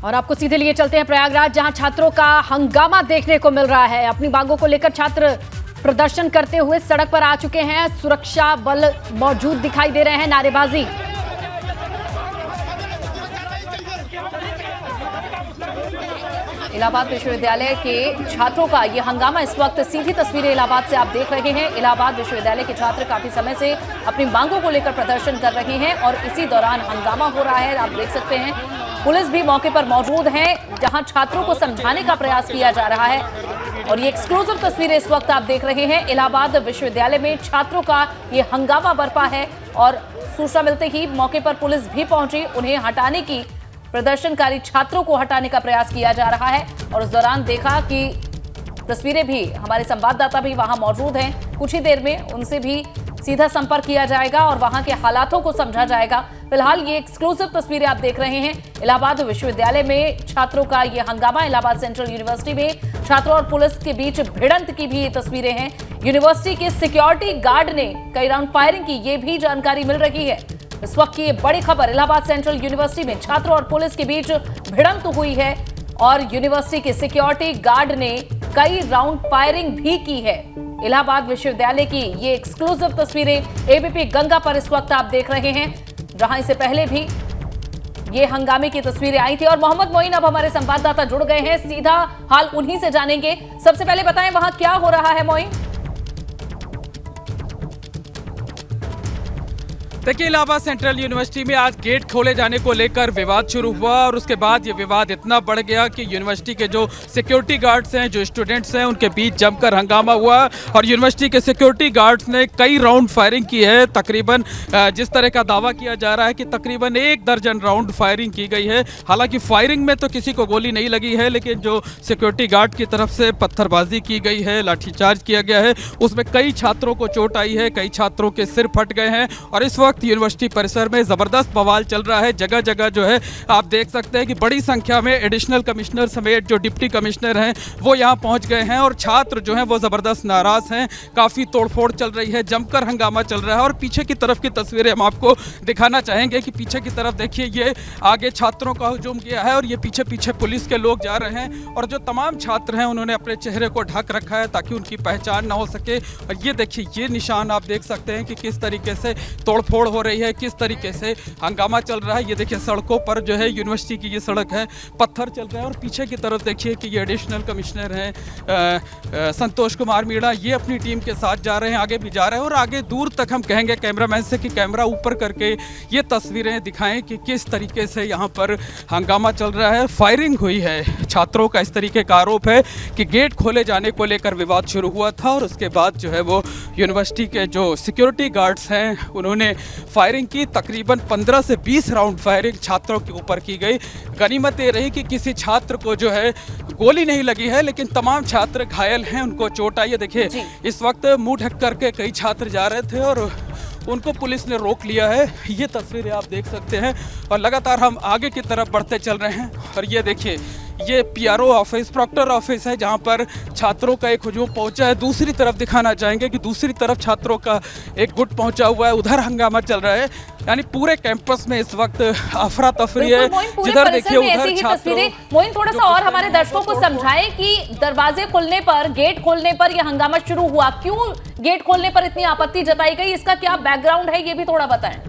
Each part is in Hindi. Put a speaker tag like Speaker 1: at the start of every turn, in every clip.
Speaker 1: और आपको सीधे लिए चलते हैं प्रयागराज, जहां छात्रों का हंगामा देखने को मिल रहा है। अपनी मांगों को लेकर छात्र प्रदर्शन करते हुए सड़क पर आ चुके हैं। सुरक्षा बल मौजूद दिखाई दे रहे हैं, नारेबाजी। इलाहाबाद विश्वविद्यालय के छात्रों का ये हंगामा, इस वक्त सीधी तस्वीरें इलाहाबाद से आप देख रहे हैं। इलाहाबाद विश्वविद्यालय के छात्र काफी समय से अपनी मांगों को लेकर प्रदर्शन कर रहे हैं और इसी दौरान हंगामा हो रहा है। आप देख सकते हैं पुलिस भी मौके पर मौजूद है, जहां छात्रों को समझाने का प्रयास किया जा रहा है। और ये एक्सक्लूसिव तस्वीरें इस वक्त आप देख रहे हैं। इलाहाबाद विश्वविद्यालय में छात्रों का ये हंगामा बरपा है और सूचना मिलते ही मौके पर पुलिस भी पहुंची। उन्हें हटाने की, प्रदर्शनकारी छात्रों को हटाने का प्रयास किया जा रहा है। और उस दौरान देखा कि तस्वीरें भी, हमारे संवाददाता भी वहां मौजूद हैं। कुछ ही देर में उनसे भी सीधा संपर्क किया जाएगा और वहां के हालातों को समझा जाएगा। फिलहाल ये एक्सक्लूसिव तस्वीरें आप देख रहे हैं। इलाहाबाद विश्वविद्यालय में छात्रों का ये हंगामा, इलाहाबाद सेंट्रल यूनिवर्सिटी में छात्रों और पुलिस के बीच भिड़ंत की भी ये तस्वीरें हैं। यूनिवर्सिटी के सिक्योरिटी गार्ड ने कई राउंड फायरिंग की, ये भी जानकारी मिल रही है। इस वक्त की ये बड़ी खबर, इलाहाबाद सेंट्रल यूनिवर्सिटी में छात्रों और पुलिस के बीच भिड़ंत हुई है और यूनिवर्सिटी के सिक्योरिटी गार्ड ने कई राउंड फायरिंग भी की है। इलाहाबाद विश्वविद्यालय की ये एक्सक्लूसिव तस्वीरें एबीपी गंगा पर इस वक्त आप देख रहे हैं, जहां इससे पहले भी ये हंगामे की तस्वीरें आई थी। और मोहम्मद मोइन अब हमारे संवाददाता जुड़ गए हैं, सीधा हाल उन्हीं से जानेंगे। सबसे पहले बताएं वहां क्या हो रहा है मोइन?
Speaker 2: देखिए, इलाहाबाद सेंट्रल यूनिवर्सिटी में आज गेट खोले जाने को लेकर विवाद शुरू हुआ और उसके बाद ये विवाद इतना बढ़ गया कि यूनिवर्सिटी के जो सिक्योरिटी गार्ड्स हैं, जो स्टूडेंट्स हैं, उनके बीच जमकर हंगामा हुआ और यूनिवर्सिटी के सिक्योरिटी गार्ड्स ने कई राउंड फायरिंग की है। तकरीबन जिस तरह का दावा किया जा रहा है कि तकरीबन 1 दर्जन राउंड फायरिंग की गई है। हालांकि फायरिंग में तो किसी को गोली नहीं लगी है, लेकिन जो सिक्योरिटी गार्ड की तरफ से पत्थरबाजी की गई है, लाठीचार्ज किया गया है, उसमें कई छात्रों को चोट आई है, कई छात्रों के सिर फट गए हैं। और इस वक्त यूनिवर्सिटी परिसर में जबरदस्त बवाल चल रहा है। जगह जगह जो है आप देख सकते हैं कि बड़ी संख्या में एडिशनल कमिश्नर समेत जो डिप्टी कमिश्नर हैं वो यहां पहुंच गए हैं और छात्र जो हैं वो जबरदस्त नाराज हैं। काफ़ी तोड़फोड़ चल रही है, जमकर हंगामा चल रहा है। और पीछे की तरफ की तस्वीरें हम आपको दिखाना चाहेंगे कि पीछे की तरफ देखिए, ये आगे छात्रों का हुजूम किया है और ये पीछे पीछे पुलिस के लोग जा रहे हैं। और जो तमाम छात्र हैं उन्होंने अपने चेहरे को ढक रखा है ताकि उनकी पहचान ना हो सके। और ये देखिए, ये निशान आप देख सकते हैं कि किस तरीके से तोड़फोड़ हो रही है, किस तरीके से हंगामा चल रहा है। ये देखिए, सड़कों पर जो है यूनिवर्सिटी की ये सड़क है, पत्थर चल रहे हैं। और पीछे की तरफ देखिए कि ये एडिशनल कमिश्नर हैं संतोष कुमार मीणा, ये अपनी टीम के साथ जा रहे हैं, आगे भी जा रहे हैं। और आगे दूर तक हम कहेंगे कैमरामैन से कि कैमरा ऊपर करके ये तस्वीरें दिखाएं कि किस तरीके से यहाँ पर हंगामा चल रहा है, फायरिंग हुई है। छात्रों का इस तरीके का आरोप है कि गेट खोले जाने को लेकर विवाद शुरू हुआ था और उसके बाद जो है वो यूनिवर्सिटी के जो सिक्योरिटी गार्ड्स हैं उन्होंने फायरिंग की। तकरीबन 15 से 20 राउंड फायरिंग छात्रों के ऊपर की गई। गनीमत ये रही कि किसी छात्र को जो है गोली नहीं लगी है, लेकिन तमाम छात्र घायल हैं, उनको चोट आई है। देखिए, इस वक्त मुंह ढक करके कई छात्र जा रहे थे और उनको पुलिस ने रोक लिया है। ये तस्वीरें आप देख सकते हैं और लगातार हम आगे की तरफ बढ़ते चल रहे हैं। और ये देखिए, ये पीआरओ ऑफिस, प्रॉक्टर ऑफिस है, जहां पर छात्रों का एक हुजूम पहुंचा है। दूसरी तरफ दिखाना चाहेंगे कि दूसरी तरफ छात्रों का एक गुट पहुंचा हुआ है, उधर हंगामा चल रहा है। यानी पूरे कैंपस में इस वक्त अफरा तफरी है। जिधर देखिए उधर छात्रों।
Speaker 1: मोइन, थोड़ा सा और हमारे दर्शकों को समझाएं कि दरवाजे खुलने पर, गेट खोलने पर यह हंगामा शुरू हुआ, क्यों गेट खोलने पर इतनी आपत्ति जताई गई, इसका क्या बैकग्राउंड है, ये भी थोड़ा बताएं।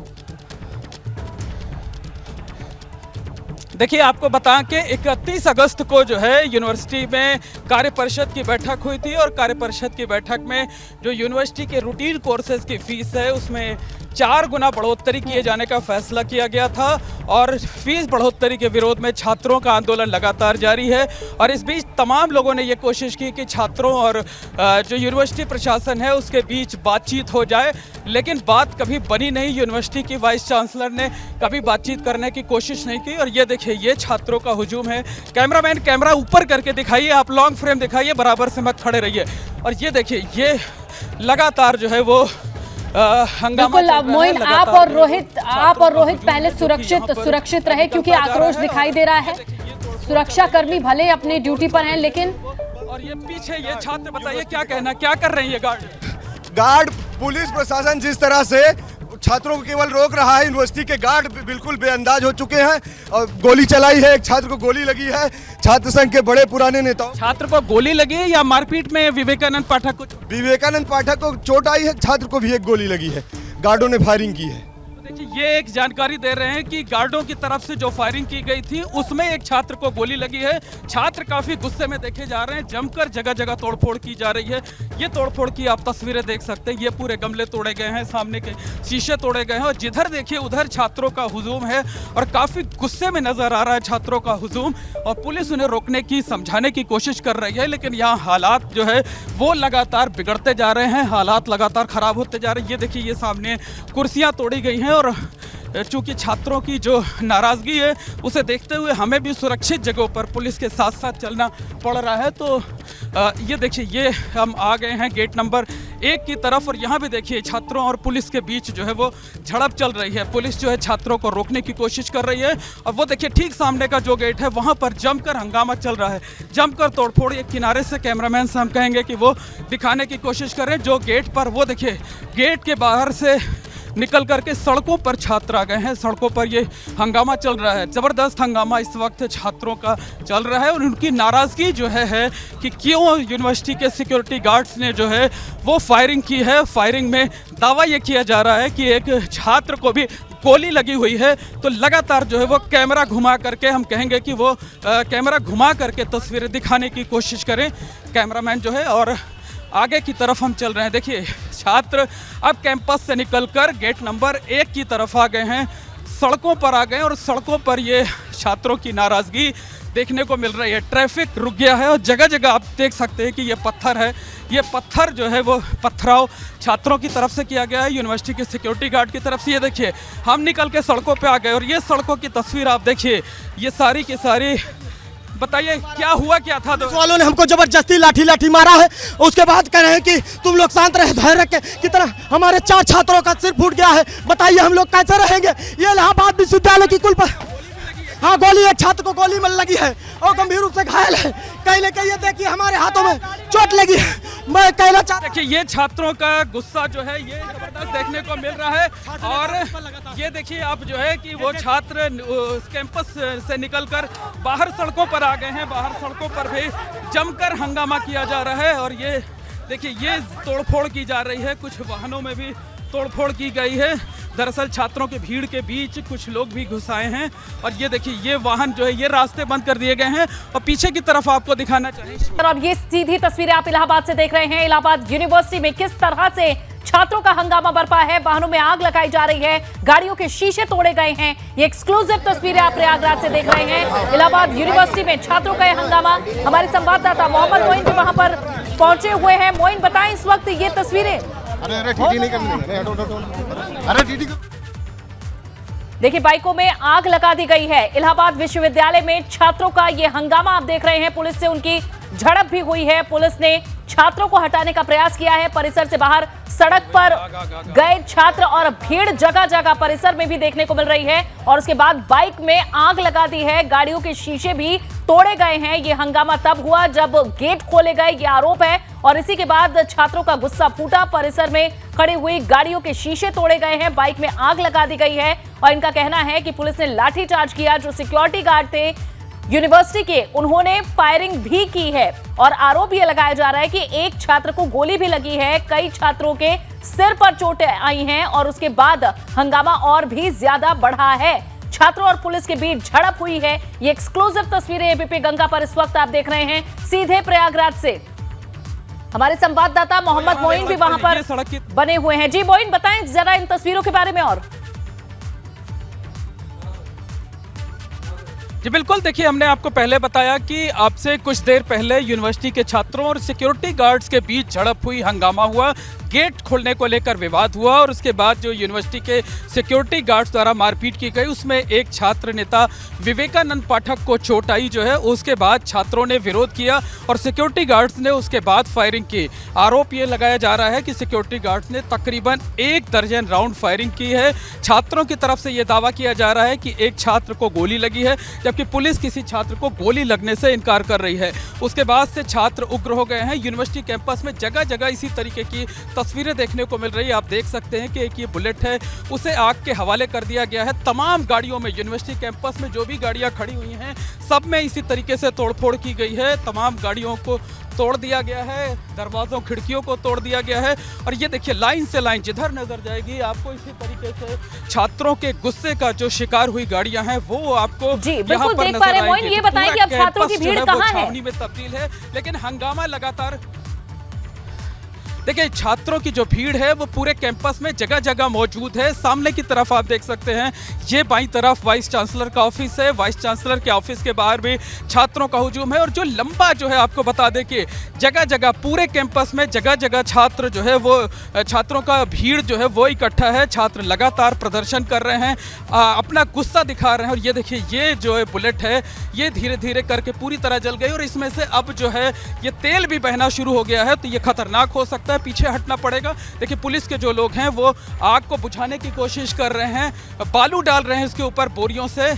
Speaker 2: देखिए, आपको बताएं कि 31 अगस्त को जो है यूनिवर्सिटी में कार्य परिषद की बैठक हुई थी और कार्य परिषद की बैठक में जो यूनिवर्सिटी के रूटीन कोर्सेज की फीस है उसमें 4 गुना बढ़ोतरी किए जाने का फैसला किया गया था। और फीस बढ़ोतरी के विरोध में छात्रों का आंदोलन लगातार जारी है। और इस बीच तमाम लोगों ने ये कोशिश की कि छात्रों और जो यूनिवर्सिटी प्रशासन है उसके बीच बातचीत हो जाए, लेकिन बात कभी बनी नहीं। यूनिवर्सिटी की वाइस चांसलर ने कभी बातचीत करने की कोशिश नहीं की। और ये देखिए, ये छात्रों का हुजूम है। कैमरामैन कैमरा ऊपर करके दिखाइए, आप लॉन्ग फ्रेम दिखाइए, बराबर से मत खड़े रहिए। और ये देखिए, ये लगातार जो है वो हंगामा।
Speaker 1: मोइन, आप और रोहित पहले सुरक्षित रहे, क्योंकि आक्रोश दिखाई दे रहा है। सुरक्षा कर्मी भले अपनी ड्यूटी पर हैं, लेकिन
Speaker 2: और ये पीछे ये छात्र, बताइए क्या कहना, क्या कर रहे हैं ये गार्ड?
Speaker 3: पुलिस प्रशासन जिस तरह से छात्रों को केवल रोक रहा है। यूनिवर्सिटी के गार्ड बिल्कुल बेअंदाज हो चुके हैं और गोली चलाई है, एक छात्र को गोली लगी है। छात्र संघ के बड़े पुराने नेताओं,
Speaker 2: छात्र को गोली लगी है या मारपीट में विवेकानंद पाठक को?
Speaker 3: विवेकानंद पाठक को चोट आई है, छात्र को भी एक गोली लगी है, गार्डों ने फायरिंग की है।
Speaker 2: देखिए, ये एक जानकारी दे रहे हैं कि गार्डों की तरफ से जो फायरिंग की गई थी उसमें एक छात्र को गोली लगी है। छात्र काफी गुस्से में देखे जा रहे हैं, जमकर जगह जगह तोड़फोड़ की जा रही है। ये तोड़फोड़ की आप तस्वीरें देख सकते हैं, ये पूरे गमले तोड़े गए हैं, सामने के शीशे तोड़े गए हैं और जिधर देखिए उधर छात्रों का हुजूम है और काफी गुस्से में नजर आ रहा है छात्रों का हुजूम। और पुलिस उन्हें रोकने की, समझाने की कोशिश कर रही है, लेकिन यहाँ हालात जो है वो लगातार बिगड़ते जा रहे हैं, हालात लगातार खराब होते जा रहे हैं। ये देखिए, ये सामने कुर्सियाँ तोड़ी गई हैं और चूंकि छात्रों की जो नाराज़गी है उसे देखते हुए हमें भी सुरक्षित जगहों पर पुलिस के साथ साथ चलना पड़ रहा है। तो ये देखिए, ये हम आ गए हैं गेट नंबर 1 की तरफ और यहाँ भी देखिए छात्रों और पुलिस के बीच जो है वो झड़प चल रही है। पुलिस जो है छात्रों को रोकने की कोशिश कर रही है और वो देखिए ठीक सामने का जो गेट है वहाँ पर जमकर हंगामा चल रहा है, जमकर तोड़फोड़। एक किनारे से कैमरामैन से हम कहेंगे कि वो दिखाने की कोशिश करें जो गेट पर, वो देखिए गेट के बाहर से निकल करके सड़कों पर छात्र आ गए हैं। सड़कों पर ये हंगामा चल रहा है, ज़बरदस्त हंगामा इस वक्त छात्रों का चल रहा है और उनकी नाराज़गी जो है कि क्यों यूनिवर्सिटी के सिक्योरिटी गार्ड्स ने जो है वो फायरिंग की है। फायरिंग में दावा ये किया जा रहा है कि एक छात्र को भी गोली लगी हुई है। तो लगातार जो है वो कैमरा घुमा करके, हम कहेंगे कि वो कैमरा घुमा करके तस्वीरें दिखाने की कोशिश करें कैमरामैन जो है। और आगे की तरफ हम चल रहे हैं। देखिए, छात्र अब कैंपस से निकलकर गेट नंबर 1 की तरफ आ गए हैं, सड़कों पर आ गए हैं और सड़कों पर ये छात्रों की नाराज़गी देखने को मिल रही है। ट्रैफिक रुक गया है और जगह जगह आप देख सकते हैं कि ये पत्थर है, ये पत्थर जो है वो पथराव छात्रों की तरफ से किया गया है, यूनिवर्सिटी के सिक्योरिटी गार्ड की तरफ से। ये देखिए, हम निकल के सड़कों पे आ गए और ये सड़कों की तस्वीर आप देखिए, ये सारी की सारी। बताइए क्या हुआ, क्या था?
Speaker 4: पुलिस वालों ने हमको जबरदस्ती लाठी मारा है। उसके बाद कह रहे हैं कि तुम लोग शांत रहे, धैर्य रख के। कितना हमारे 4 छात्रों का सिर फूट गया है, बताइए हम लोग कैसे रहेंगे? ये इलाहाबाद विश्वविद्यालय की कुल पर, हाँ, गोली, एक छात्र को गोली में लगी है और गंभीर रूप से घायल है। कहले के ये देखिए हमारे हाथों में चोट लगी है। मैं कहना चाहता,
Speaker 2: देखिए ये छात्रों का गुस्सा जो है ये जबरदस्त देखने को मिल रहा है। और ये देखिए आप जो है कि वो छात्र कैंपस से निकलकर बाहर सड़कों पर आ गए हैं, बाहर सड़कों पर भी जमकर हंगामा किया जा रहा है। और ये देखिए, ये तोड़फोड़ की जा रही है, कुछ वाहनों में भी तोड़फोड़ की गई है। दरअसल छात्रों के भीड़ के बीच कुछ लोग भी घुस आए हैं और ये देखिए, ये वाहन जो है ये रास्ते बंद कर दिए गए हैं और पीछे की तरफ आपको दिखाना चाहिए।
Speaker 1: और अब ये सीधी तस्वीरें आप इलाहाबाद से देख रहे हैं। इलाहाबाद यूनिवर्सिटी में किस तरह से छात्रों का हंगामा बरपा है, वाहनों में आग लगाई जा रही है, गाड़ियों के शीशे तोड़े गए हैं। ये एक्सक्लूसिव तस्वीरें आप प्रयागराज से देख रहे हैं। इलाहाबाद यूनिवर्सिटी में छात्रों का यह हंगामा, हमारे संवाददाता मोहम्मद मोइन भी वहां पर पहुंचे हुए हैं। मोइन, बताएं इस वक्त ये तस्वीरें।
Speaker 3: अरे टीटी नहीं करनी, अरे टीटी।
Speaker 1: देखिए, बाइकों में आग लगा दी गई है। इलाहाबाद विश्वविद्यालय में छात्रों का ये हंगामा आप देख रहे हैं। पुलिस से उनकी झड़प भी हुई है। पुलिस ने छात्रों को हटाने का प्रयास किया है। परिसर से बाहर सड़क पर गए छात्र और भीड़ जगह जगह परिसर में भी देखने को मिल रही है। और उसके बाद बाइक में आग लगा दी है, गाड़ियों के शीशे भी तोड़े गए हैं। ये हंगामा तब हुआ जब गेट खोले गए, ये आरोप है। और इसी के बाद छात्रों का गुस्सा फूटा, परिसर में खड़ी हुई गाड़ियों के शीशे तोड़े गए हैं, बाइक में आग लगा दी गई है। और इनका कहना है कि पुलिस ने लाठीचार्ज किया। जो सिक्योरिटी गार्ड थे यूनिवर्सिटी के, उन्होंने फायरिंग भी की है। और आरोप यह लगाया जा रहा है कि एक छात्र को गोली भी लगी है, कई छात्रों के सिर पर चोटें आई हैं और उसके बाद हंगामा और भी ज्यादा बढ़ा है। छात्रों और पुलिस के बीच झड़प हुई है। ये एक्सक्लूसिव तस्वीरें एबीपी गंगा पर इस वक्त आप देख रहे हैं सीधे प्रयागराज से। हमारे संवाददाता मोहम्मद मोइन भी वहां पर बने हुए हैं। जी मोइन, बताएं जरा इन तस्वीरों के बारे में। और
Speaker 2: जी बिल्कुल, देखिए हमने आपको पहले बताया कि आपसे कुछ देर पहले यूनिवर्सिटी के छात्रों और सिक्योरिटी गार्ड्स के बीच झड़प हुई, हंगामा हुआ, गेट खोलने को लेकर विवाद हुआ और उसके बाद जो यूनिवर्सिटी के सिक्योरिटी गार्ड्स द्वारा मारपीट की गई उसमें एक छात्र नेता विवेकानंद पाठक को चोट आई जो है। उसके बाद छात्रों ने विरोध किया और सिक्योरिटी गार्ड्स ने उसके बाद फायरिंग की। आरोप ये लगाया जा रहा है कि सिक्योरिटी गार्ड्स ने तकरीबन 1 दर्जन राउंड फायरिंग की है। छात्रों की तरफ से ये दावा किया जा रहा है कि एक छात्र को गोली लगी है, जबकि पुलिस किसी छात्र को गोली लगने से इनकार कर रही है। उसके बाद से छात्र उग्र हो गए हैं। यूनिवर्सिटी कैंपस में जगह जगह इसी तरीके की तस्वीरें देखने को मिल रही है। आप देख सकते हैं कि एक ये बुलेट है उसे आग के हवाले कर दिया गया है। तमाम गाड़ियों में, यूनिवर्सिटी कैंपस में जो भी गाड़ियां खड़ी हुई हैं सब में इसी तरीके से तोड़फोड़ की गई है। तमाम गाड़ियों को तोड़ दिया गया है, दरवाज़ों खिड़कियों को तोड़ दिया गया है। और ये देखिए लाइन से लाइन जिधर नजर जाएगी आपको इसी तरीके से छात्रों के गुस्से का जो शिकार हुई गाड़ियां हैं वो आपको
Speaker 1: जी बिल्कुल देख पा रहे हैं। मोइन, ये बताएं कि अब छात्रों की भीड़ कहाँ है?
Speaker 2: छावनी में तब्दील है, लेकिन हंगामा लगातार। देखिए छात्रों की जो भीड़ है वो पूरे कैंपस में जगह जगह मौजूद है। सामने की तरफ आप देख सकते हैं, ये बाईं तरफ वाइस चांसलर का ऑफिस है। वाइस चांसलर के ऑफिस के बाहर भी छात्रों का हुजूम है। और जो लंबा जो है आपको बता दें कि जगह जगह पूरे कैंपस में जगह जगह छात्र जो है वो छात्रों का भीड़ जो है वो इकट्ठा है। छात्र लगातार प्रदर्शन कर रहे हैं, अपना गुस्सा दिखा रहे हैं। और ये देखिए ये जो है बुलेट है ये धीरे धीरे करके पूरी तरह जल गई और इसमें से अब जो है ये तेल भी बहना शुरू हो गया है। तो ये खतरनाक हो सकता है, पीछे हटना पड़ेगा। देखिए पुलिस के जो लोग हैं वो आग को बुझाने की कोशिश कर रहे हैं, बालू डाल रहे हैं इसके ऊपर बोरियों से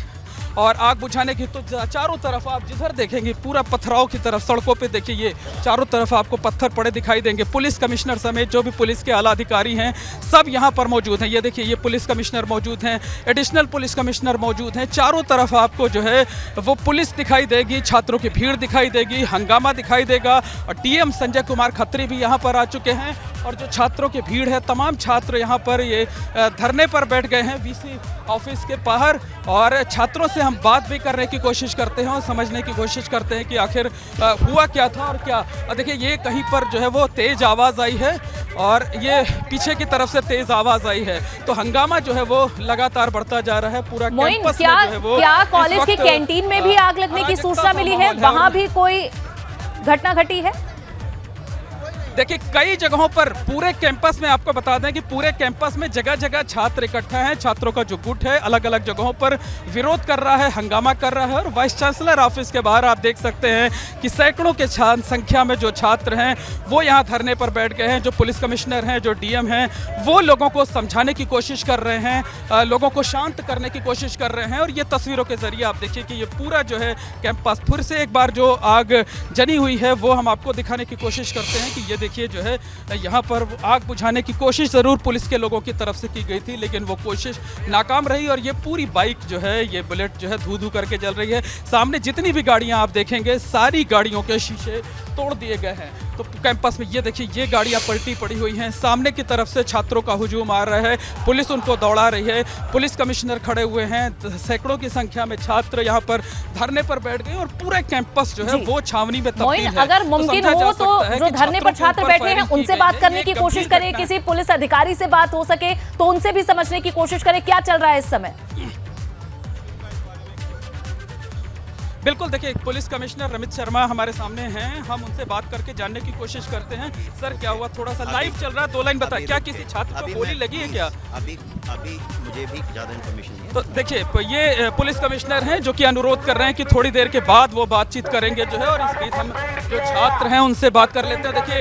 Speaker 2: और आग बुझाने की। तो चारों तरफ आप जिधर देखेंगे पूरा पथराव की तरफ, सड़कों पे देखिए ये चारों तरफ आपको पत्थर पड़े दिखाई देंगे। पुलिस कमिश्नर समेत जो भी पुलिस के आला अधिकारी हैं सब यहाँ पर मौजूद हैं। ये देखिए ये पुलिस कमिश्नर मौजूद हैं, एडिशनल पुलिस कमिश्नर मौजूद हैं। चारों तरफ आपको जो है वो पुलिस दिखाई देगी, छात्रों की भीड़ दिखाई देगी, हंगामा दिखाई देगा। और डीएम संजय कुमार खत्री भी यहाँ पर आ चुके हैं। और जो छात्रों की भीड़ है, तमाम छात्र यहाँ पर ये धरने पर बैठ गए हैं वीसी ऑफिस के बाहर। और छात्रों से हम बात भी करने की कोशिश करते हैं और समझने की कोशिश करते हैं कि आखिर हुआ क्या था और क्या। देखिए ये कहीं पर जो है वो तेज आवाज़ आई है और ये पीछे की तरफ से तेज आवाज़ आई है। तो हंगामा जो है वो लगातार बढ़ता जा रहा है पूरा कैंपस में जो है वो।
Speaker 1: क्या कॉलेज की कैंटीन में भी आग लगने की सूचना मिली है? वहाँ भी कोई घटना घटी है?
Speaker 2: देखिए कई जगहों पर पूरे कैंपस में, आपको बता दें कि पूरे कैंपस में जगह जगह छात्र इकट्ठा हैं। छात्रों का जो गुट है अलग अलग जगहों पर विरोध कर रहा है, हंगामा कर रहा है। और वाइस चांसलर ऑफिस के बाहर आप देख सकते हैं कि सैकड़ों के संख्या में जो छात्र हैं वो यहाँ धरने पर बैठ गए हैं। जो पुलिस कमिश्नर हैं, जो डीएम हैं, वो लोगों को समझाने की कोशिश कर रहे हैं, लोगों को शांत करने की कोशिश कर रहे हैं। और ये तस्वीरों के जरिए आप देखिए कि ये पूरा जो है कैंपस फिर से एक बार जो आग जनी हुई है वो हम आपको दिखाने की कोशिश करते हैं कि ये देखिए जो है यहाँ पर आग बुझाने की कोशिश जरूर पुलिस के लोगों की तरफ से की गई थी, लेकिन वो कोशिश नाकाम रही। और ये पूरी बाइक जो है, ये बुलेट जो है धू धू करके जल रही है। सामने जितनी भी गाड़ियाँ आप देखेंगे सारी गाड़ियों के शीशे तोड़ दिए गए हैं। तो कैंपस में ये देखिए ये गाड़ियाँ पलटी पड़ी हुई हैं। सामने की तरफ से छात्रों का हुजूम आ रहा है, पुलिस उनको दौड़ा रही है, पुलिस कमिश्नर खड़े हुए हैं। सैकड़ों की संख्या में छात्र यहाँ पर धरने पर बैठ गए और पूरा कैंपस जो है वो छावनी में तब्दील है।
Speaker 1: अगर मुमकिन हो तो जो धरने पर छात्र बैठे हैं उनसे बात करने की कोशिश करें, किसी पुलिस अधिकारी से बात हो सके तो उनसे भी समझने की कोशिश करें क्या चल रहा है इस समय।
Speaker 2: बिल्कुल, देखिए पुलिस कमिश्नर रमित शर्मा हमारे सामने हैं, हम उनसे बात करके जानने की कोशिश करते हैं। सर क्या हुआ, थोड़ा सा लाइव चल रहा है, 2 लाइन बताइए, क्या किसी छात्र को गोली लगी है क्या?
Speaker 5: अभी मुझे भी ज़्यादा इन्फॉर्मेशन नहीं है।
Speaker 2: तो देखिए ये पुलिस कमिश्नर हैं जो कि अनुरोध कर रहे हैं कि थोड़ी देर के बाद वो बातचीत करेंगे जो है। और इस बीच हम जो छात्र हैं उनसे बात कर लेते हैं। देखिए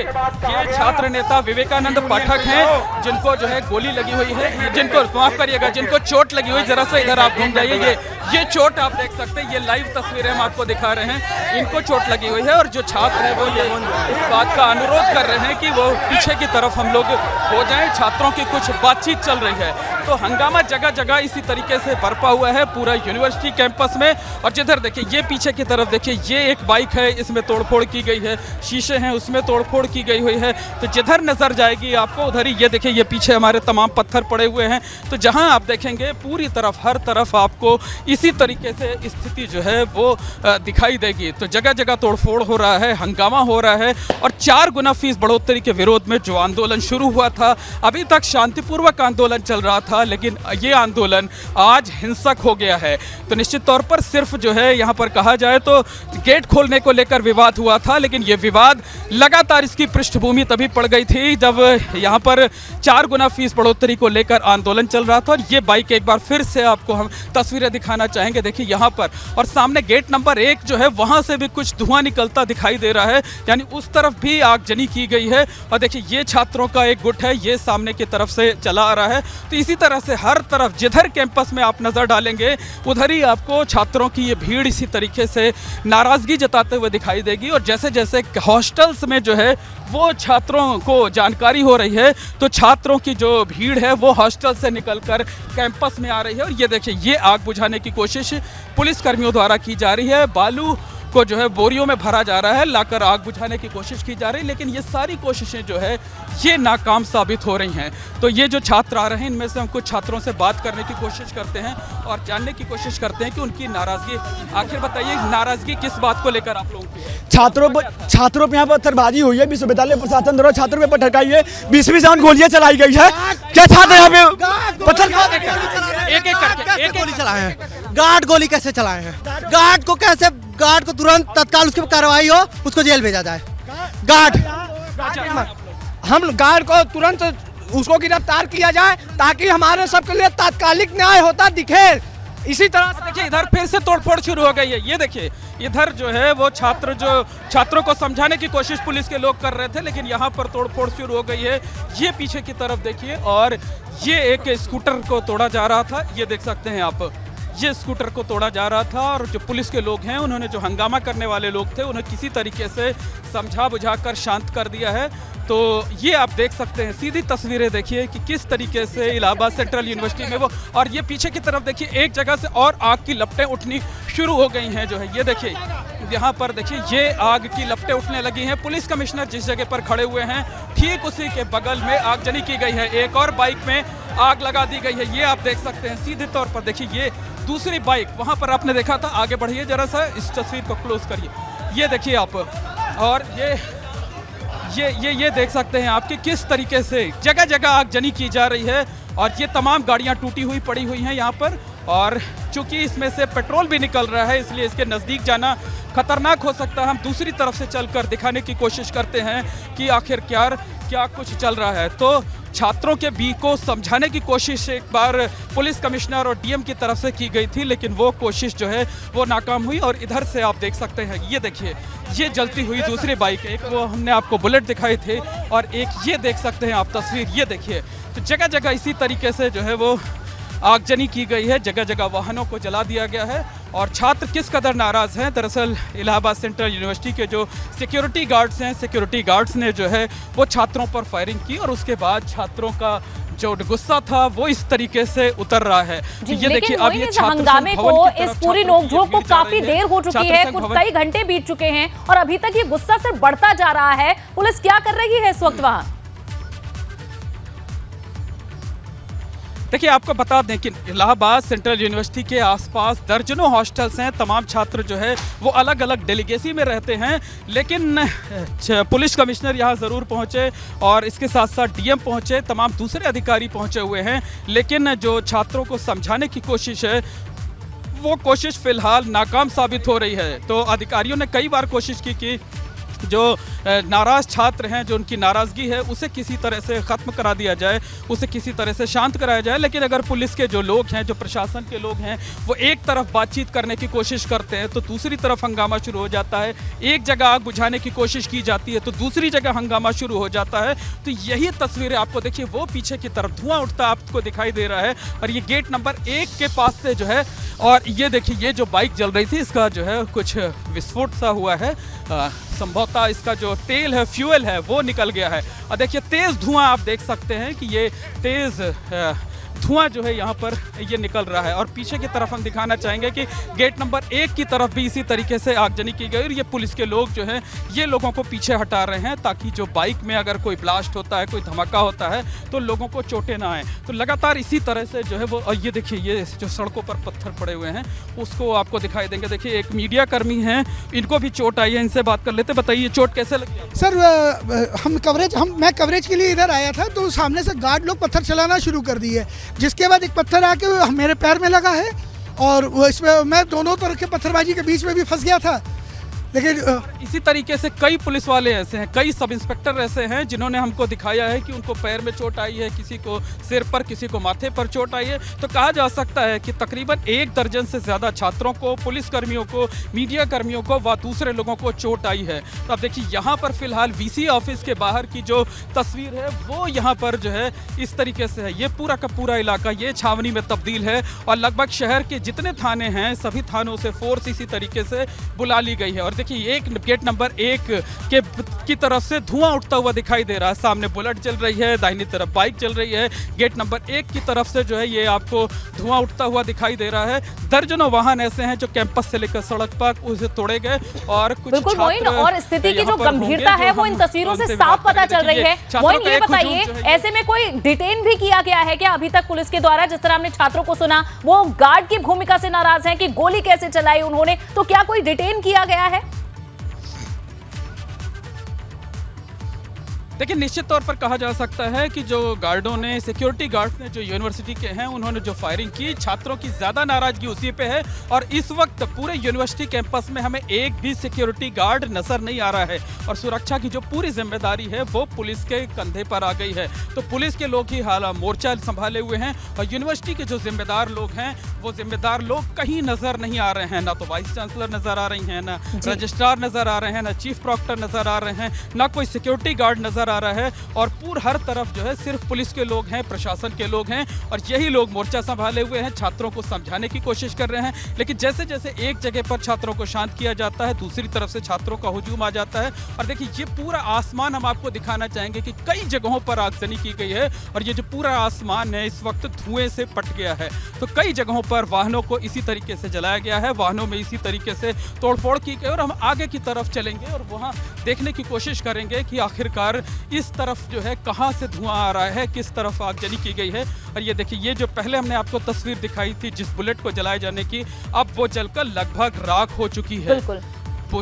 Speaker 2: ये छात्र नेता विवेकानंद पाठक हैं जिनको जो है गोली लगी हुई है, जिनको माफ करिएगा जिनको चोट लगी हुई। जरा सा इधर आप घूम जाइए, ये चोट आप देख सकते हैं, ये लाइव तस्वीरें हम आपको दिखा रहे हैं। इनको चोट लगी हुई है और जो छात्र है वो ये इस बात का अनुरोध कर रहे हैं कि वो पीछे की तरफ हम लोग हो जाएं। छात्रों की कुछ बातचीत चल रही है। तो हंगामा जगह जगह इसी तरीके से बरपा हुआ है पूरा यूनिवर्सिटी कैंपस में। और जिधर देखिए ये पीछे की तरफ देखिए ये एक बाइक है, इसमें तोड़फोड़ की गई है, शीशे हैं उसमें तोड़फोड़ की गई हुई है। तो जिधर नजर जाएगी आपको उधर ही ये देखिए ये पीछे हमारे तमाम पत्थर पड़े हुए हैं। तो जहां आप देखेंगे पूरी तरफ हर तरफ आपको इसी तरीके से स्थिति जो है वो दिखाई देगी। तो जगह जगह तोड़फोड़ हो रहा है, हंगामा हो रहा है। और 4 गुना फीस बढ़ोतरी के विरोध में जो आंदोलन शुरू हुआ था, अभी तक शांतिपूर्वक आंदोलन चल रहा था, लेकिन ये आंदोलन आज हिंसक हो गया है। तो निश्चित तौर पर सिर्फ जो है यहाँ पर कहा जाए तो गेट खोलने को लेकर विवाद हुआ था, लेकिन ये विवाद लगातार इसकी पृष्ठभूमि तभी पड़ गई थी जब यहाँ पर 4 गुना फीस बढ़ोतरी को लेकर आंदोलन चल रहा था। और ये बाइक एक बार फिर से आपको हम तस्वीरें दिखाना चाहेंगे, देखिए यहाँ पर। और सामने गेट गेट नंबर 1 जो है वहाँ से भी कुछ धुआं निकलता दिखाई दे रहा है, यानी उस तरफ भी आगजनी की गई है। और देखिए ये छात्रों का एक गुट है, ये सामने की तरफ से चला आ रहा है। तो इसी तरह से हर तरफ जिधर कैंपस में आप नज़र डालेंगे उधर ही आपको छात्रों की ये भीड़ इसी तरीके से नाराज़गी जताते हुए दिखाई देगी। और जैसे जैसे हॉस्टल्स में जो है वो छात्रों को जानकारी हो रही है, तो छात्रों की जो भीड़ है वो हॉस्टल से निकलकर कैंपस में आ रही है। और ये देखिए ये आग बुझाने की कोशिश पुलिस कर्मियों द्वारा की जा रही है। बालू को जो है बोरियों में भरा जा रहा है, लाकर आग बुझाने की कोशिश की जा रही है, लेकिन ये सारी कोशिशें जो है ये नाकाम साबित हो रही हैं। तो ये जो छात्र आ रहे हैं, इनमें से हम कुछ छात्रों से बात करने की कोशिश करते हैं और जानने की कोशिश करते हैं कि उनकी नाराज़गी, आखिर बताइए नाराज़गी किस बात को लेकर आप लोगों की है?
Speaker 4: छात्रों पे यहाँ पत्थरबाजी हुई है, विश्वविद्यालय प्रशासन द्वारा छात्रों पे पत्थर खाई है, 20 राउंड गोलियां चलाई गई है। क्या छात्र यहाँ पे पत्थर
Speaker 2: एक
Speaker 6: गोली चलाए हैं? गार्ड गोली कैसे चलाए हैं? गार्ड को तुरंत तत्काल उसकी कार्रवाई हो, उसको जेल भेजा जाए।
Speaker 4: हम गार्ड को तुरंत उसको गिरफ्तार किया जाए ताकि हमारे सबके लिए तात्कालिक न्याय होता दिखे। इसी तरह
Speaker 2: देखिए इधर फिर से तोड़फोड़ शुरू हो गई है। ये देखिए इधर जो है वो छात्रों को समझाने की कोशिश पुलिस के लोग कर रहे थे, लेकिन यहाँ पर तोड़फोड़ शुरू हो गई है। ये पीछे की तरफ देखिए, और ये एक स्कूटर को तोड़ा जा रहा था, ये देख सकते हैं आप, ये स्कूटर को तोड़ा जा रहा था। और जो पुलिस के लोग हैं उन्होंने, जो हंगामा करने वाले लोग थे, उन्हें किसी तरीके से समझा बुझाकर शांत कर दिया है। तो ये आप देख सकते हैं, सीधी तस्वीरें देखिए कि किस तरीके से इलाहाबाद सेंट्रल यूनिवर्सिटी में वो, और ये पीछे की तरफ देखिए एक जगह से और आग की लपटें उठनी शुरू हो गई हैं। जो है ये देखिए यहाँ पर देखिए ये आग की लपटें उठने लगी हैं। पुलिस कमिश्नर जिस जगह पर खड़े हुए हैं ठीक उसी के बगल में आगजनी की गई है, एक और बाइक में आग लगा दी गई है। ये आप देख सकते हैं सीधे तौर पर। देखिए ये दूसरी बाइक वहाँ पर आपने देखा था, आगे बढ़िए जरा सा, इस तस्वीर को क्लोज करिए, ये देखिए आप, और ये देख सकते हैं आप कि किस तरीके से जगह जगह आगजनी की जा रही है। और ये तमाम गाड़ियाँ टूटी हुई पड़ी हुई हैं यहाँ पर, और चूंकि इसमें से पेट्रोल भी निकल रहा है इसलिए इसके नज़दीक जाना खतरनाक हो सकता है। हम दूसरी तरफ से चलकर दिखाने की कोशिश करते हैं कि आखिर क्या कुछ चल रहा है। तो छात्रों के बी को समझाने की कोशिश एक बार पुलिस कमिश्नर और डीएम की तरफ से की गई थी, लेकिन वो कोशिश जो है वो नाकाम हुई। और इधर से आप देख सकते हैं, ये देखिए ये जलती हुई दूसरी बाइक, एक वो हमने आपको बुलेट दिखाई थे, और एक ये देख सकते हैं आप तस्वीर, ये देखिए। तो जगह जगह इसी तरीके से जो है वो आगजनी की गई है, जगह जगह वाहनों को जला दिया गया है। और छात्र किस कदर नाराज़ हैं, दरअसल इलाहाबाद सेंट्रल यूनिवर्सिटी के जो सिक्योरिटी गार्ड्स हैं, सिक्योरिटी गार्ड्स ने जो है वो छात्रों पर फायरिंग की, और उसके बाद छात्रों का जो गुस्सा था वो इस तरीके से उतर रहा है।
Speaker 1: ये देखिए अब ये हंगामे को, इस पूरी नोकझोंक को काफी देर हो चुकी है, कुछ कई घंटे बीत चुके हैं, और अभी तक ये गुस्सा सिर्फ बढ़ता जा रहा है। पुलिस क्या कर रही है इस वक्त वहां?
Speaker 2: देखिए आपको बता दें कि इलाहाबाद सेंट्रल यूनिवर्सिटी के आसपास दर्जनों हॉस्टल्स हैं। तमाम छात्र जो है वो अलग अलग डेलीगेसी में रहते हैं, लेकिन पुलिस कमिश्नर यहाँ ज़रूर पहुँचे और इसके साथ साथ डीएम पहुँचे, तमाम दूसरे अधिकारी पहुँचे हुए हैं, लेकिन जो छात्रों को समझाने की कोशिश है वो कोशिश फ़िलहाल नाकाम साबित हो रही है। तो अधिकारियों ने कई बार कोशिश की कि जो नाराज़ छात्र हैं, जो उनकी नाराज़गी है उसे किसी तरह से ख़त्म करा दिया जाए, उसे किसी तरह से शांत कराया जाए। लेकिन अगर पुलिस के जो लोग हैं, जो प्रशासन के लोग हैं, वो एक तरफ बातचीत करने की कोशिश करते हैं तो दूसरी तरफ हंगामा शुरू हो जाता है। एक जगह आग बुझाने की कोशिश की जाती है तो दूसरी जगह हंगामा शुरू हो जाता है। तो यही तस्वीरें आपको देखिए, वो पीछे की तरफ धुआं उठता आपको दिखाई दे रहा है, और ये गेट नंबर 1 के पास से जो है, और ये देखिए ये जो बाइक जल रही थी इसका जो है कुछ विस्फोट सा हुआ है, संभवतः इसका जो तेल है, फ्यूल है, वो निकल गया है। और देखिए तेज़ धुआं आप देख सकते हैं कि ये तेज़ धुआं जो है यहाँ पर ये निकल रहा है। और पीछे की तरफ हम दिखाना चाहेंगे कि गेट नंबर 1 की तरफ भी इसी तरीके से आगजनी की गई, और ये पुलिस के लोग जो हैं ये लोगों को पीछे हटा रहे हैं ताकि जो बाइक में अगर कोई ब्लास्ट होता है, कोई धमाका होता है तो लोगों को चोटें ना आए। तो लगातार इसी तरह से जो है वो, और ये देखिए ये जो सड़कों पर पत्थर पड़े हुए हैं उसको आपको दिखाई देंगे। देखिए एक मीडिया कर्मी हैं, इनको भी चोट आई है, इनसे बात कर लेते। बताइए चोट कैसे लगी?
Speaker 7: सर मैं कवरेज के लिए इधर आया था तो सामने से गार्ड लोग पत्थर चलाना शुरू कर दिए, जिसके बाद एक पत्थर आके मेरे पैर में लगा है, और वो इसमें मैं दोनों तरह के पत्थरबाजी के बीच में भी फंस गया था। लेकिन
Speaker 2: इसी तरीके से कई पुलिस वाले ऐसे हैं, कई सब इंस्पेक्टर ऐसे हैं जिन्होंने हमको दिखाया है कि उनको पैर में चोट आई है, किसी को सिर पर, किसी को माथे पर चोट आई है। तो कहा जा सकता है कि तकरीबन 1 दर्जन से ज़्यादा छात्रों को, पुलिस कर्मियों को, मीडिया कर्मियों को व दूसरे लोगों को चोट आई है। तो अब देखिए यहाँ पर फिलहाल वीसी ऑफिस के बाहर की जो तस्वीर है वो यहाँ पर जो है इस तरीके से है। ये पूरा का पूरा इलाका ये छावनी में तब्दील है और लगभग शहर के जितने थाने हैं सभी थानों से फोर्स इसी तरीके से बुला ली गई है। और देखिए एक गेट नंबर 1 की तरफ से धुआं उठता हुआ दिखाई दे रहा है। सामने बुलेट चल रही है, दाहिनी तरफ बाइक चल रही है। गेट नंबर 1 की तरफ से जो है ये आपको धुआं उठता हुआ दिखाई दे रहा है। दर्जनों वाहन ऐसे हैं जो कैंपस से लेकर सड़क तक उसे तोड़े गए और कुछ
Speaker 1: बिल्कुल मोइन, और स्थिति की जो गंभीरता है वो इन तस्वीरों से साफ पता चल रही है। मोइन, ये बताइए, ऐसे में कोई डिटेन भी किया गया है क्या अभी तक पुलिस के द्वारा? जिस तरह हमने छात्रों को सुना वो गार्ड की भूमिका से नाराज हैं कि गोली कैसे चलाई उन्होंने, तो क्या कोई डिटेन किया गया है?
Speaker 2: देखिए निश्चित तौर पर कहा जा सकता है कि जो गार्डों ने, सिक्योरिटी गार्ड्स ने जो यूनिवर्सिटी के हैं उन्होंने जो फायरिंग की, छात्रों की ज़्यादा नाराजगी उसी पे है। और इस वक्त पूरे यूनिवर्सिटी कैंपस में हमें एक भी सिक्योरिटी गार्ड नज़र नहीं आ रहा है और सुरक्षा की जो पूरी जिम्मेदारी है वो पुलिस के कंधे पर आ गई है। तो पुलिस के लोग ही हाल मोर्चा संभाले हुए हैं और यूनिवर्सिटी के जो जिम्मेदार लोग हैं वो जिम्मेदार लोग कहीं नज़र नहीं आ रहे हैं। ना तो वाइस चांसलर नज़र आ रही हैं, ना रजिस्ट्रार नज़र आ रहे हैं, ना चीफ प्रॉक्टर नज़र आ रहे हैं, ना कोई सिक्योरिटी गार्ड नज़र आ रहा है। और हर तरफ जो है सिर्फ पुलिस के लोग हैं, प्रशासन के लोग हैं और यही लोग मोर्चा संभाले हुए हैं, छात्रों को समझाने की कोशिश कर रहे हैं। लेकिन जैसे जैसे एक जगह पर छात्रों को शांत किया जाता है दूसरी तरफ से छात्रों का हुजूम आ जाता है। और देखिए ये पूरा आसमान हम आपको दिखाना चाहेंगे कि कई जगहों पर आगजनी की गई है और ये जो पूरा आसमान है इस वक्त धुएं से पट गया है। तो कई जगहों पर वाहनों को इसी तरीके से जलाया गया है, वाहनों में इसी तरीके से तोड़फोड़ की गई और हम आगे की तरफ चलेंगे और वहाँ देखने की कोशिश करेंगे कि आखिरकार इस तरफ जो है कहाँ से धुआं आ रहा है, किस तरफ आगजनी की गई है। और ये देखिए ये जो पहले हमने आपको तस्वीर दिखाई थी जिस बुलेट को जलाए जाने की, अब वो जलकर लगभग राख हो चुकी है।
Speaker 1: बिल्कुल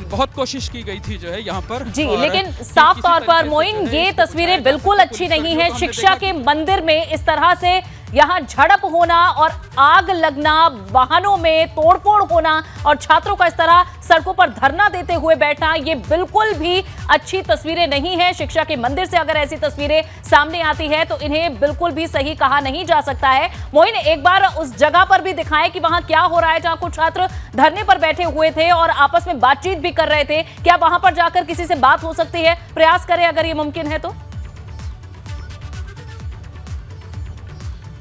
Speaker 2: बहुत कोशिश की गई थी जो है यहाँ पर
Speaker 1: जी, लेकिन साफ तौर पर मोइन ये तस्वीरें बिल्कुल अच्छी नहीं है। शिक्षा के मंदिर में इस तरह से यहाँ झड़प होना और आग लगना, वाहनों में तोड़फोड़ होना और छात्रों का इस तरह सड़कों पर धरना देते हुए बैठना, ये बिल्कुल भी अच्छी तस्वीरें नहीं है। शिक्षा के मंदिर से अगर ऐसी तस्वीरें सामने आती है तो इन्हें बिल्कुल भी सही कहा नहीं जा सकता है। मोइन, एक बार उस जगह पर भी दिखाएं कि वहां क्या हो रहा है जहां कुछ छात्र धरने पर बैठे हुए थे और आपस में बातचीत भी कर रहे थे। क्या वहां पर जाकर किसी से बात हो सकती है? प्रयास करें अगर ये मुमकिन है तो।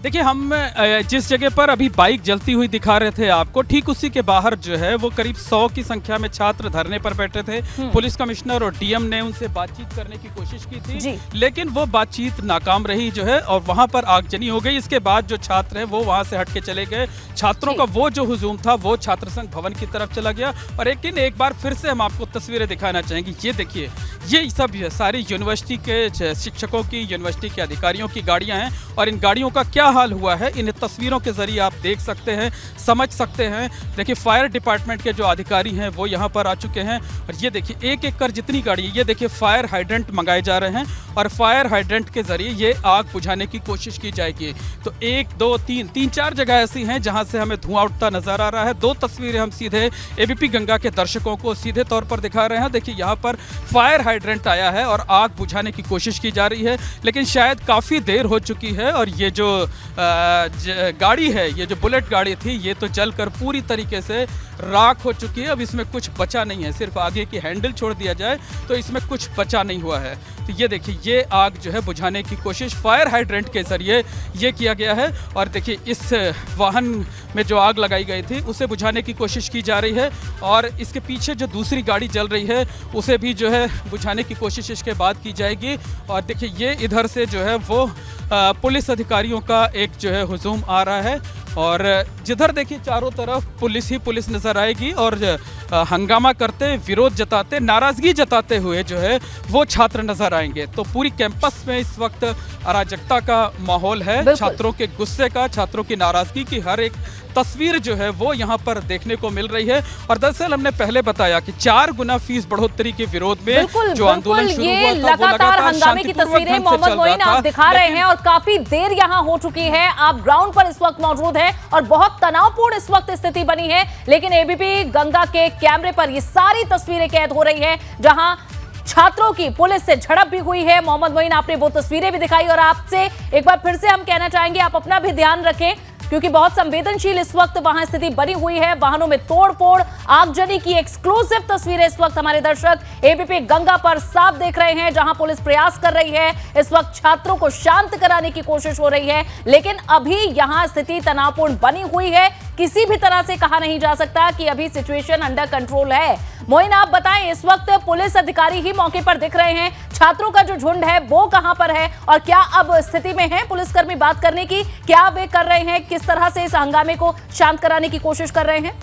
Speaker 2: देखिए हम जिस जगह पर अभी बाइक जलती हुई दिखा रहे थे आपको, ठीक उसी के बाहर जो है वो करीब 100 की संख्या में छात्र धरने पर बैठे थे। पुलिस कमिश्नर और डीएम ने उनसे बातचीत करने की कोशिश की थी लेकिन वो बातचीत नाकाम रही जो है और वहां पर आगजनी हो गई। इसके बाद जो छात्र हैं वो वहां से हट के चले गए। छात्रों का वो जो हुजूम था वो छात्र संघ भवन की तरफ चला गया। और एक बार फिर से हम आपको तस्वीरें दिखाना चाहेंगे। ये देखिए ये सब सारी यूनिवर्सिटी के शिक्षकों की, यूनिवर्सिटी के अधिकारियों की गाड़ियां हैं और इन गाड़ियों का क्या हाल हुआ है इन तस्वीरों के जरिए आप देख सकते हैं, समझ सकते हैं। देखिए फायर डिपार्टमेंट के जो अधिकारी हैं वो यहाँ पर आ चुके हैं और ये देखिए एक एक कर जितनी गाड़ी, ये देखिए फायर हाइड्रेंट मंगाए जा रहे हैं और फायर हाइड्रेंट के जरिए ये आग बुझाने की कोशिश की जाएगी। तो 1 2 3 4 जगह ऐसी हैं जहाँ से हमें धुआं उठता नजर आ रहा है। 2 तस्वीरें हम सीधे एबीपी गंगा के दर्शकों को सीधे तौर पर दिखा रहे हैं। देखिए यहाँ पर फायर हाइड्रेंट आया है और आग बुझाने की कोशिश की जा रही है लेकिन शायद काफ़ी देर हो चुकी है और ये जो गाड़ी है, ये जो बुलेट गाड़ी थी, ये तो जलकर पूरी तरीके से राख हो चुकी है। अब इसमें कुछ बचा नहीं है, सिर्फ आगे की हैंडल छोड़ दिया जाए तो इसमें कुछ बचा नहीं हुआ है। तो ये देखिए ये आग जो है बुझाने की कोशिश फायर हाइड्रेंट के जरिए ये किया गया है और देखिए इस वाहन में जो आग लगाई गई थी उसे बुझाने की कोशिश की जा रही है और इसके पीछे जो दूसरी गाड़ी जल रही है उसे भी जो है बुझाने की कोशिश इसके बाद की जाएगी। और देखिए ये इधर से जो है वो पुलिस अधिकारियों का एक जो है हुजूम आ रहा है और जिधर देखिए चारों तरफ पुलिस ही पुलिस नज़र आएगी और हंगामा करते, विरोध जताते, नाराज़गी जताते हुए जो है वो छात्र नज़र आएंगे। तो पूरी कैंपस में इस वक्त अराजकता का माहौल है, छात्रों के गुस्से का, छात्रों की नाराज़गी की हर एक तस्वीर जो है वो यहाँ पर देखने को मिल रही है। और दरअसल हमने पहले बताया कि 4 गुना फीस बढ़ोतरी के विरोध में जो आंदोलन शुरू हुआ था वो लगातार
Speaker 1: हंगामे की तस्वीरें मोहम्मद मोइन आप दिखा रहे हैं और काफी देर यहाँ हो चुकी है। आप ग्राउंड पर इस वक्त मौजूद हैं है और बहुत तनावपूर्ण इस वक्त स्थिति बनी है। लेकिन एबीपी गंगा के कैमरे पर ये सारी तस्वीरें कैद हो रही हैं, जहां छात्रों की पुलिस से झड़प भी हुई है। मोहम्मद मोइन, आपने वो तस्वीरें भी दिखाई और आपसे एक बार फिर से हम कहना चाहेंगे आप अपना भी ध्यान रखें, क्योंकि बहुत संवेदनशील इस वक्त वहां स्थिति बनी हुई है। वाहनों में तोड़फोड़, आगजनी की एक्सक्लूसिव तस्वीरें इस वक्त हमारे दर्शक एबीपी गंगा पर साफ देख रहे हैं, जहां पुलिस प्रयास कर रही है इस वक्त छात्रों को शांत कराने की कोशिश हो रही है। लेकिन अभी यहां स्थिति तनावपूर्ण बनी हुई है, किसी भी तरह से कहा नहीं जा सकता कि अभी सिचुएशन अंडर कंट्रोल है। मोइन, आप बताएं, इस वक्त पुलिस अधिकारी ही मौके पर दिख रहे हैं, छात्रों का जो झुंड है वो कहां पर है और क्या अब स्थिति में है पुलिसकर्मी बात करने की? क्या वे कर रहे हैं, किस तरह से इस हंगामे को शांत कराने की कोशिश कर रहे हैं?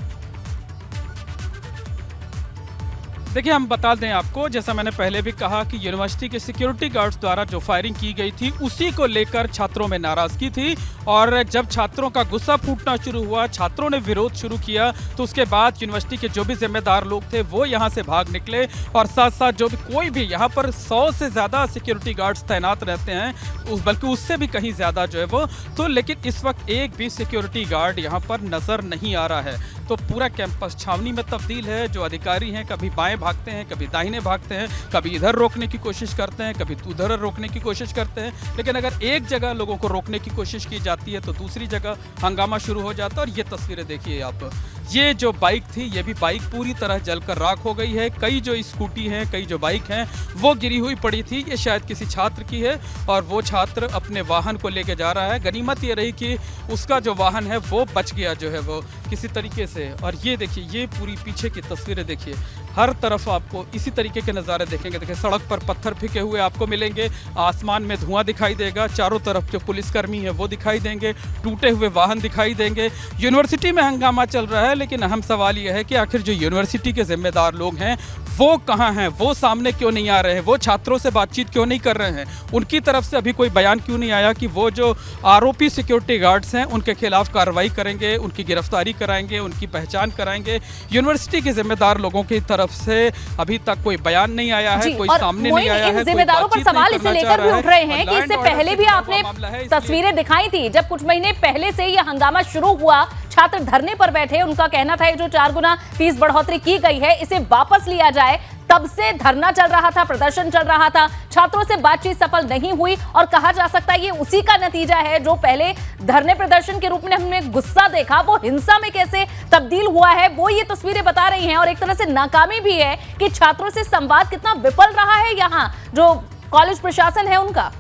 Speaker 2: देखिए, हम बता दें आपको, जैसा मैंने पहले भी कहा कि यूनिवर्सिटी के सिक्योरिटी गार्ड्स द्वारा जो फायरिंग की गई थी उसी को लेकर छात्रों में नाराजगी थी। और जब छात्रों का गुस्सा फूटना शुरू हुआ, छात्रों ने विरोध शुरू किया, तो उसके बाद यूनिवर्सिटी के जो भी जिम्मेदार लोग थे वो यहाँ से भाग निकले। और साथ साथ जो भी कोई भी यहाँ पर 100 से ज़्यादा सिक्योरिटी गार्ड्स तैनात रहते हैं, बल्कि उससे भी कहीं ज़्यादा जो है वो तो, लेकिन इस वक्त एक भी सिक्योरिटी गार्ड यहाँ पर नज़र नहीं आ रहा है। तो पूरा कैंपस छावनी में तब्दील है। जो अधिकारी हैं कभी बाएं भागते हैं, कभी दाहिने भागते हैं, कभी इधर रोकने की कोशिश करते हैं, कभी उधर रोकने की कोशिश करते हैं। लेकिन अगर एक जगह लोगों को रोकने की कोशिश की जाती है तो दूसरी जगह हंगामा शुरू हो जाता है। और ये तस्वीरें देखिए आप, ये जो बाइक थी ये भी बाइक पूरी तरह जलकर राख हो गई है। कई जो स्कूटी हैं, कई जो बाइक हैं वो गिरी हुई पड़ी थी। ये शायद किसी छात्र की है और वो छात्र अपने वाहन को लेके जा रहा है। गनीमत ये रही कि उसका जो वाहन है वो बच गया जो है वो किसी तरीके से। और ये देखिए, ये पूरी पीछे की तस्वीरें देखिए, हर तरफ आपको इसी तरीके के नज़ारे देखेंगे। देखिए, सड़क पर पत्थर फेंके हुए आपको मिलेंगे, आसमान में धुआं दिखाई देगा, चारों तरफ जो पुलिसकर्मी हैं वो दिखाई देंगे, टूटे हुए वाहन दिखाई देंगे। यूनिवर्सिटी में हंगामा चल रहा है, लेकिन अहम सवाल यह है कि आखिर जो यूनिवर्सिटी के जिम्मेदार लोग हैं वो कहाँ हैं, वो सामने क्यों नहीं आ रहे हैं, वो छात्रों से बातचीत क्यों नहीं कर रहे हैं, उनकी तरफ से अभी कोई बयान क्यों नहीं आया कि वो जो आरोपी सिक्योरिटी गार्ड्स हैं उनके खिलाफ कार्रवाई करेंगे, उनकी गिरफ्तारी कराएंगे, उनकी पहचान कराएंगे। यूनिवर्सिटी के जिम्मेदार लोगों की तरफ से अभी तक कोई बयान नहीं आया है, कोई सामने नहीं आया है।
Speaker 1: जिम्मेदारों पर सवाल इसे लेकर भी उठ रहे हैं कि इससे पहले भी आपने तस्वीरें दिखाई थी, जब कुछ महीने पहले से यह हंगामा शुरू हुआ, छात्र धरने पर बैठे, उनका कहना था जो 4 गुना फीस बढ़ोतरी की गई है इसे वापस लिया जाए। तब से धरना चल रहा था, प्रदर्शन चल रहा था, छात्रों से बातचीत सफल नहीं हुई और कहा जा सकता है ये उसी का नतीजा है। जो पहले धरने प्रदर्शन के रूप में हमने गुस्सा देखा वो हिंसा में कैसे तब्दील हुआ है, वो ये तस्वीरें बता रही हैं। और एक तरह से नाकामी भी है कि छात्रों से संवाद कितना विफल रहा है यहाँ जो कॉलेज प्रशासन है उनका।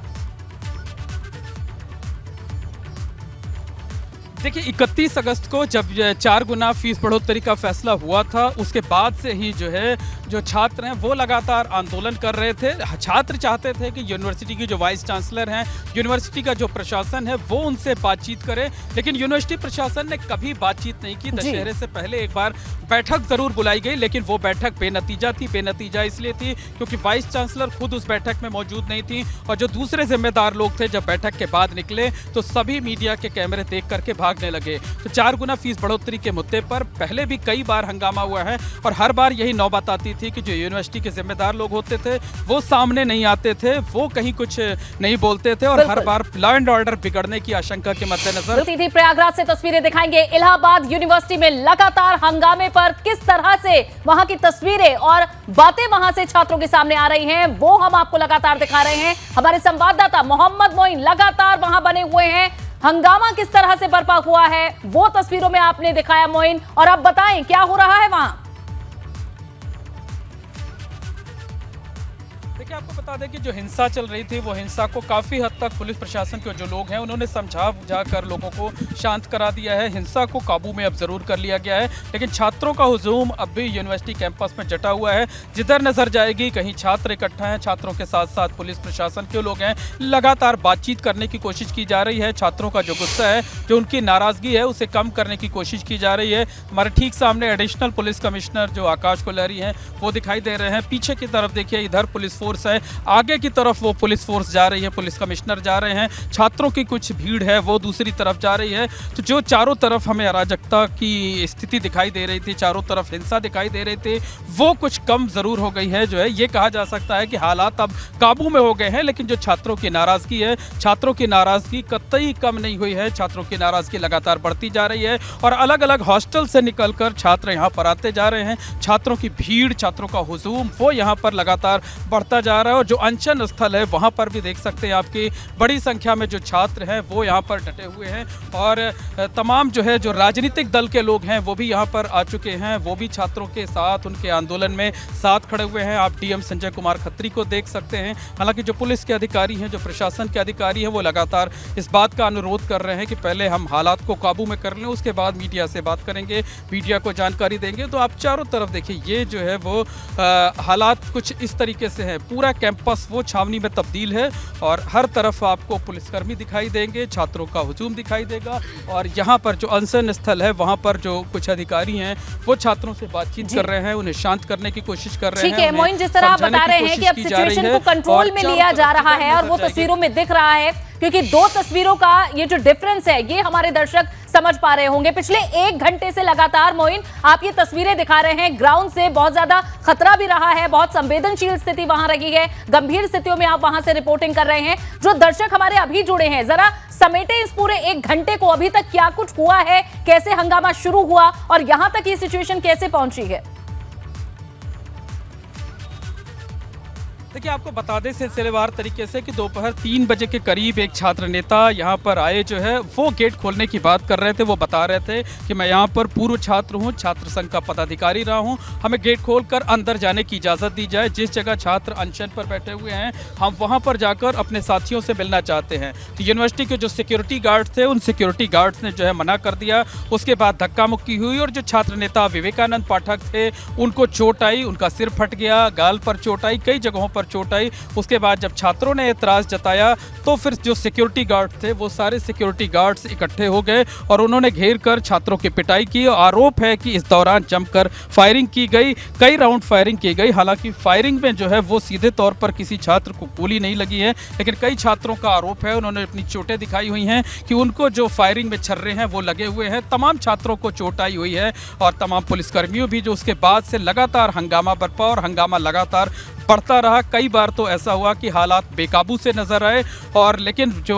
Speaker 2: देखिए, 31 अगस्त को जब 4 गुना फीस बढ़ोतरी का फैसला हुआ था, उसके बाद से ही जो है जो छात्र हैं वो लगातार आंदोलन कर रहे थे। छात्र चाहते थे कि यूनिवर्सिटी की जो वाइस चांसलर हैं, यूनिवर्सिटी का जो प्रशासन है वो उनसे बातचीत करे, लेकिन यूनिवर्सिटी प्रशासन ने कभी बातचीत नहीं की। दशहरे से पहले एक बार बैठक जरूर बुलाई गई, लेकिन वो बैठक बेनतीजा थी। बेनतीजा इसलिए थी क्योंकि वाइस चांसलर खुद उस बैठक में मौजूद नहीं थी और जो दूसरे जिम्मेदार लोग थे जब बैठक के बाद निकले तो सभी मीडिया के कैमरे देख करके भागने लगे। तो 4 गुना फीस बढ़ोतरी के मुद्दे पर पहले भी कई बार हंगामा हुआ है और हर बार यही नौबत आती थी कि जो यूनिवर्सिटी के जिम्मेदार लोग होते थे वो सामने नहीं आते थे, वो कहीं कुछ नहीं बोलते थे और हर बार लॉ एंड ऑर्डर बिगड़ने की आशंका के मद्देनजर।
Speaker 1: प्रयागराज से तस्वीरें दिखाएंगे। इलाहाबाद यूनिवर्सिटी में लगातार हंगामे पर किस तरह से वहां की तस्वीरें और बातें वहां से छात्रों के सामने आ रही हैं वो हम आपको लगातार दिखा रहे हैं। हमारे संवाददाता मोहम्मद मोइन लगातार वहां बने हुए हैं। हंगामा किस तरह से बर्पा हुआ है वो तस्वीरों में आपने दिखाया मोइन, और अब बताएं क्या हो रहा है वहां।
Speaker 2: देखिए, आपको बता दें कि जो हिंसा चल रही थी वो हिंसा को काफ़ी हद तक पुलिस प्रशासन के जो लोग हैं उन्होंने समझा बुझा कर लोगों को शांत करा दिया है। हिंसा को काबू में अब ज़रूर कर लिया गया है, लेकिन छात्रों का हुजूम अब भी यूनिवर्सिटी कैंपस में जटा हुआ है। जिधर नज़र जाएगी कहीं छात्र इकट्ठा हैं, छात्रों के साथ साथ पुलिस प्रशासन के लोग हैं। लगातार बातचीत करने की कोशिश की जा रही है। छात्रों का जो गुस्सा है, जो उनकी नाराज़गी है, उसे कम करने की कोशिश की जा रही है। हमारे ठीक सामने एडिशनल पुलिस कमिश्नर जो आकाश कोलहरी हैं वो दिखाई दे रहे हैं। पीछे की तरफ देखिए, इधर पुलिस फोर्स फोर्स है, आगे की तरफ वो पुलिस फोर्स जा रही है, पुलिस कमिश्नर जा रहे हैं, छात्रों की कुछ भीड़ है वो दूसरी तरफ जा रही है। तो जो चारों तरफ हमें अराजकता की स्थिति दिखाई दे रही थी, चारों तरफ हिंसा दिखाई दे रही थी, वो कुछ कम ज़रूर हो गई है। जो है ये कहा जा सकता है कि हालात अब काबू में हो गए हैं, लेकिन जो छात्रों की नाराज़गी है, छात्रों की नाराज़गी कतई कम नहीं हुई है। छात्रों की नाराज़गी लगातार बढ़ती जा रही है और अलग अलग हॉस्टल से निकलकर छात्र यहाँ पर आते जा रहे हैं। छात्रों की भीड़, छात्रों का हुजूम वो यहाँ पर लगातार बढ़ता जा रहा है और जो अनशन स्थल है वहाँ पर भी देख सकते हैं आपकी बड़ी संख्या में जो छात्र हैं वो यहाँ पर डटे हुए हैं और तमाम जो है जो राजनीतिक दल के लोग हैं वो भी यहाँ पर आ चुके हैं, वो भी छात्रों के साथ उनके आंदोलन में साथ खड़े हुए हैं। आप डीएम संजय कुमार खत्री को देख सकते हैं। हालांकि जो पुलिस के अधिकारी हैं, जो प्रशासन के अधिकारी हैं, वो लगातार इस बात का अनुरोध कर रहे हैं कि पहले हम हालात को काबू में कर लें, उसके बाद मीडिया से बात करेंगे, मीडिया को जानकारी देंगे। तो आप चारों तरफ देखिए, ये जो है वो हालात कुछ इस तरीके से है। पूरा कैंपस वो छावनी में तब्दील है और हर तरफ आपको पुलिसकर्मी दिखाई देंगे, छात्रों का हुजूम दिखाई देगा और यहाँ पर जो अनशन स्थल है वहाँ पर जो कुछ अधिकारी हैं वो छात्रों से बातचीत कर रहे हैं, उन्हें शांत करने की कोशिश कर रहे हैं।
Speaker 1: ठीक है मोइन, जिस तरह आप बता रहे हैं कि अब सिचुएशन को कंट्रोल में लिया जा रहा है और वो तस्वीरों में दिख रहा है, क्योंकि दो तस्वीरों का ये जो डिफरेंस है ये हमारे दर्शक समझ पा रहे होंगे। पिछले 1 घंटे से लगातार मोइन आप ये तस्वीरें दिखा रहे हैं, ग्राउंड से बहुत ज्यादा खतरा भी रहा है, बहुत संवेदनशील स्थिति वहां रही है, गंभीर स्थितियों में आप वहां से रिपोर्टिंग कर रहे हैं। जो दर्शक हमारे अभी जुड़े हैं, जरा समेटे इस पूरे 1 घंटे को, अभी तक क्या कुछ हुआ है, कैसे हंगामा शुरू हुआ और यहां तक ये सिचुएशन कैसे पहुंची है।
Speaker 2: देखिए, आपको बता दें सिलसिलेवार तरीके से कि दोपहर 3 बजे के करीब एक छात्र नेता यहाँ पर आए, जो है वो गेट खोलने की बात कर रहे थे। वो बता रहे थे कि मैं यहाँ पर पूर्व छात्र हूँ, छात्र संघ का पदाधिकारी रहा हूँ, हमें गेट खोलकर अंदर जाने की इजाज़त दी जाए। जिस जगह छात्र अनशन पर बैठे हुए हैं हम वहाँ पर जाकर अपने साथियों से मिलना चाहते हैं। तो यूनिवर्सिटी के जो सिक्योरिटी गार्ड्स थे, उन सिक्योरिटी गार्ड्स ने जो है मना कर दिया। उसके बाद धक्का मुक्की हुई और जो छात्र नेता विवेकानंद पाठक थे उनको चोट आई, उनका सिर फट गया, गाल पर चोट आई, कई जगहों पर चोट आई। उसके बाद जब छात्रों ने एतराज़ जताया तो फिर जो सिक्योरिटी गार्ड थे वो सारे सिक्योरिटी गार्ड्स इकट्ठे हो गए और उन्होंने घेर कर छात्रों की पिटाई की। आरोप है कि इस दौरान जमकर फायरिंग की गई, कई राउंड फायरिंग की गई। हालांकि फायरिंग में जो है वो सीधे तौर पर किसी छात्र को गोली नहीं लगी है, लेकिन कई छात्रों का आरोप है, उन्होंने अपनी चोटें दिखाई हुई हैं कि उनको जो फायरिंग में छर्रे हैं वो लगे हुए हैं। तमाम छात्रों को चोट आई हुई है और तमाम पुलिसकर्मियों भी, जो उसके बाद से लगातार हंगामा बरपा और हंगामा लगातार बढ़ता रहा। कई बार तो ऐसा हुआ कि हालात बेकाबू से नजर आए और लेकिन जो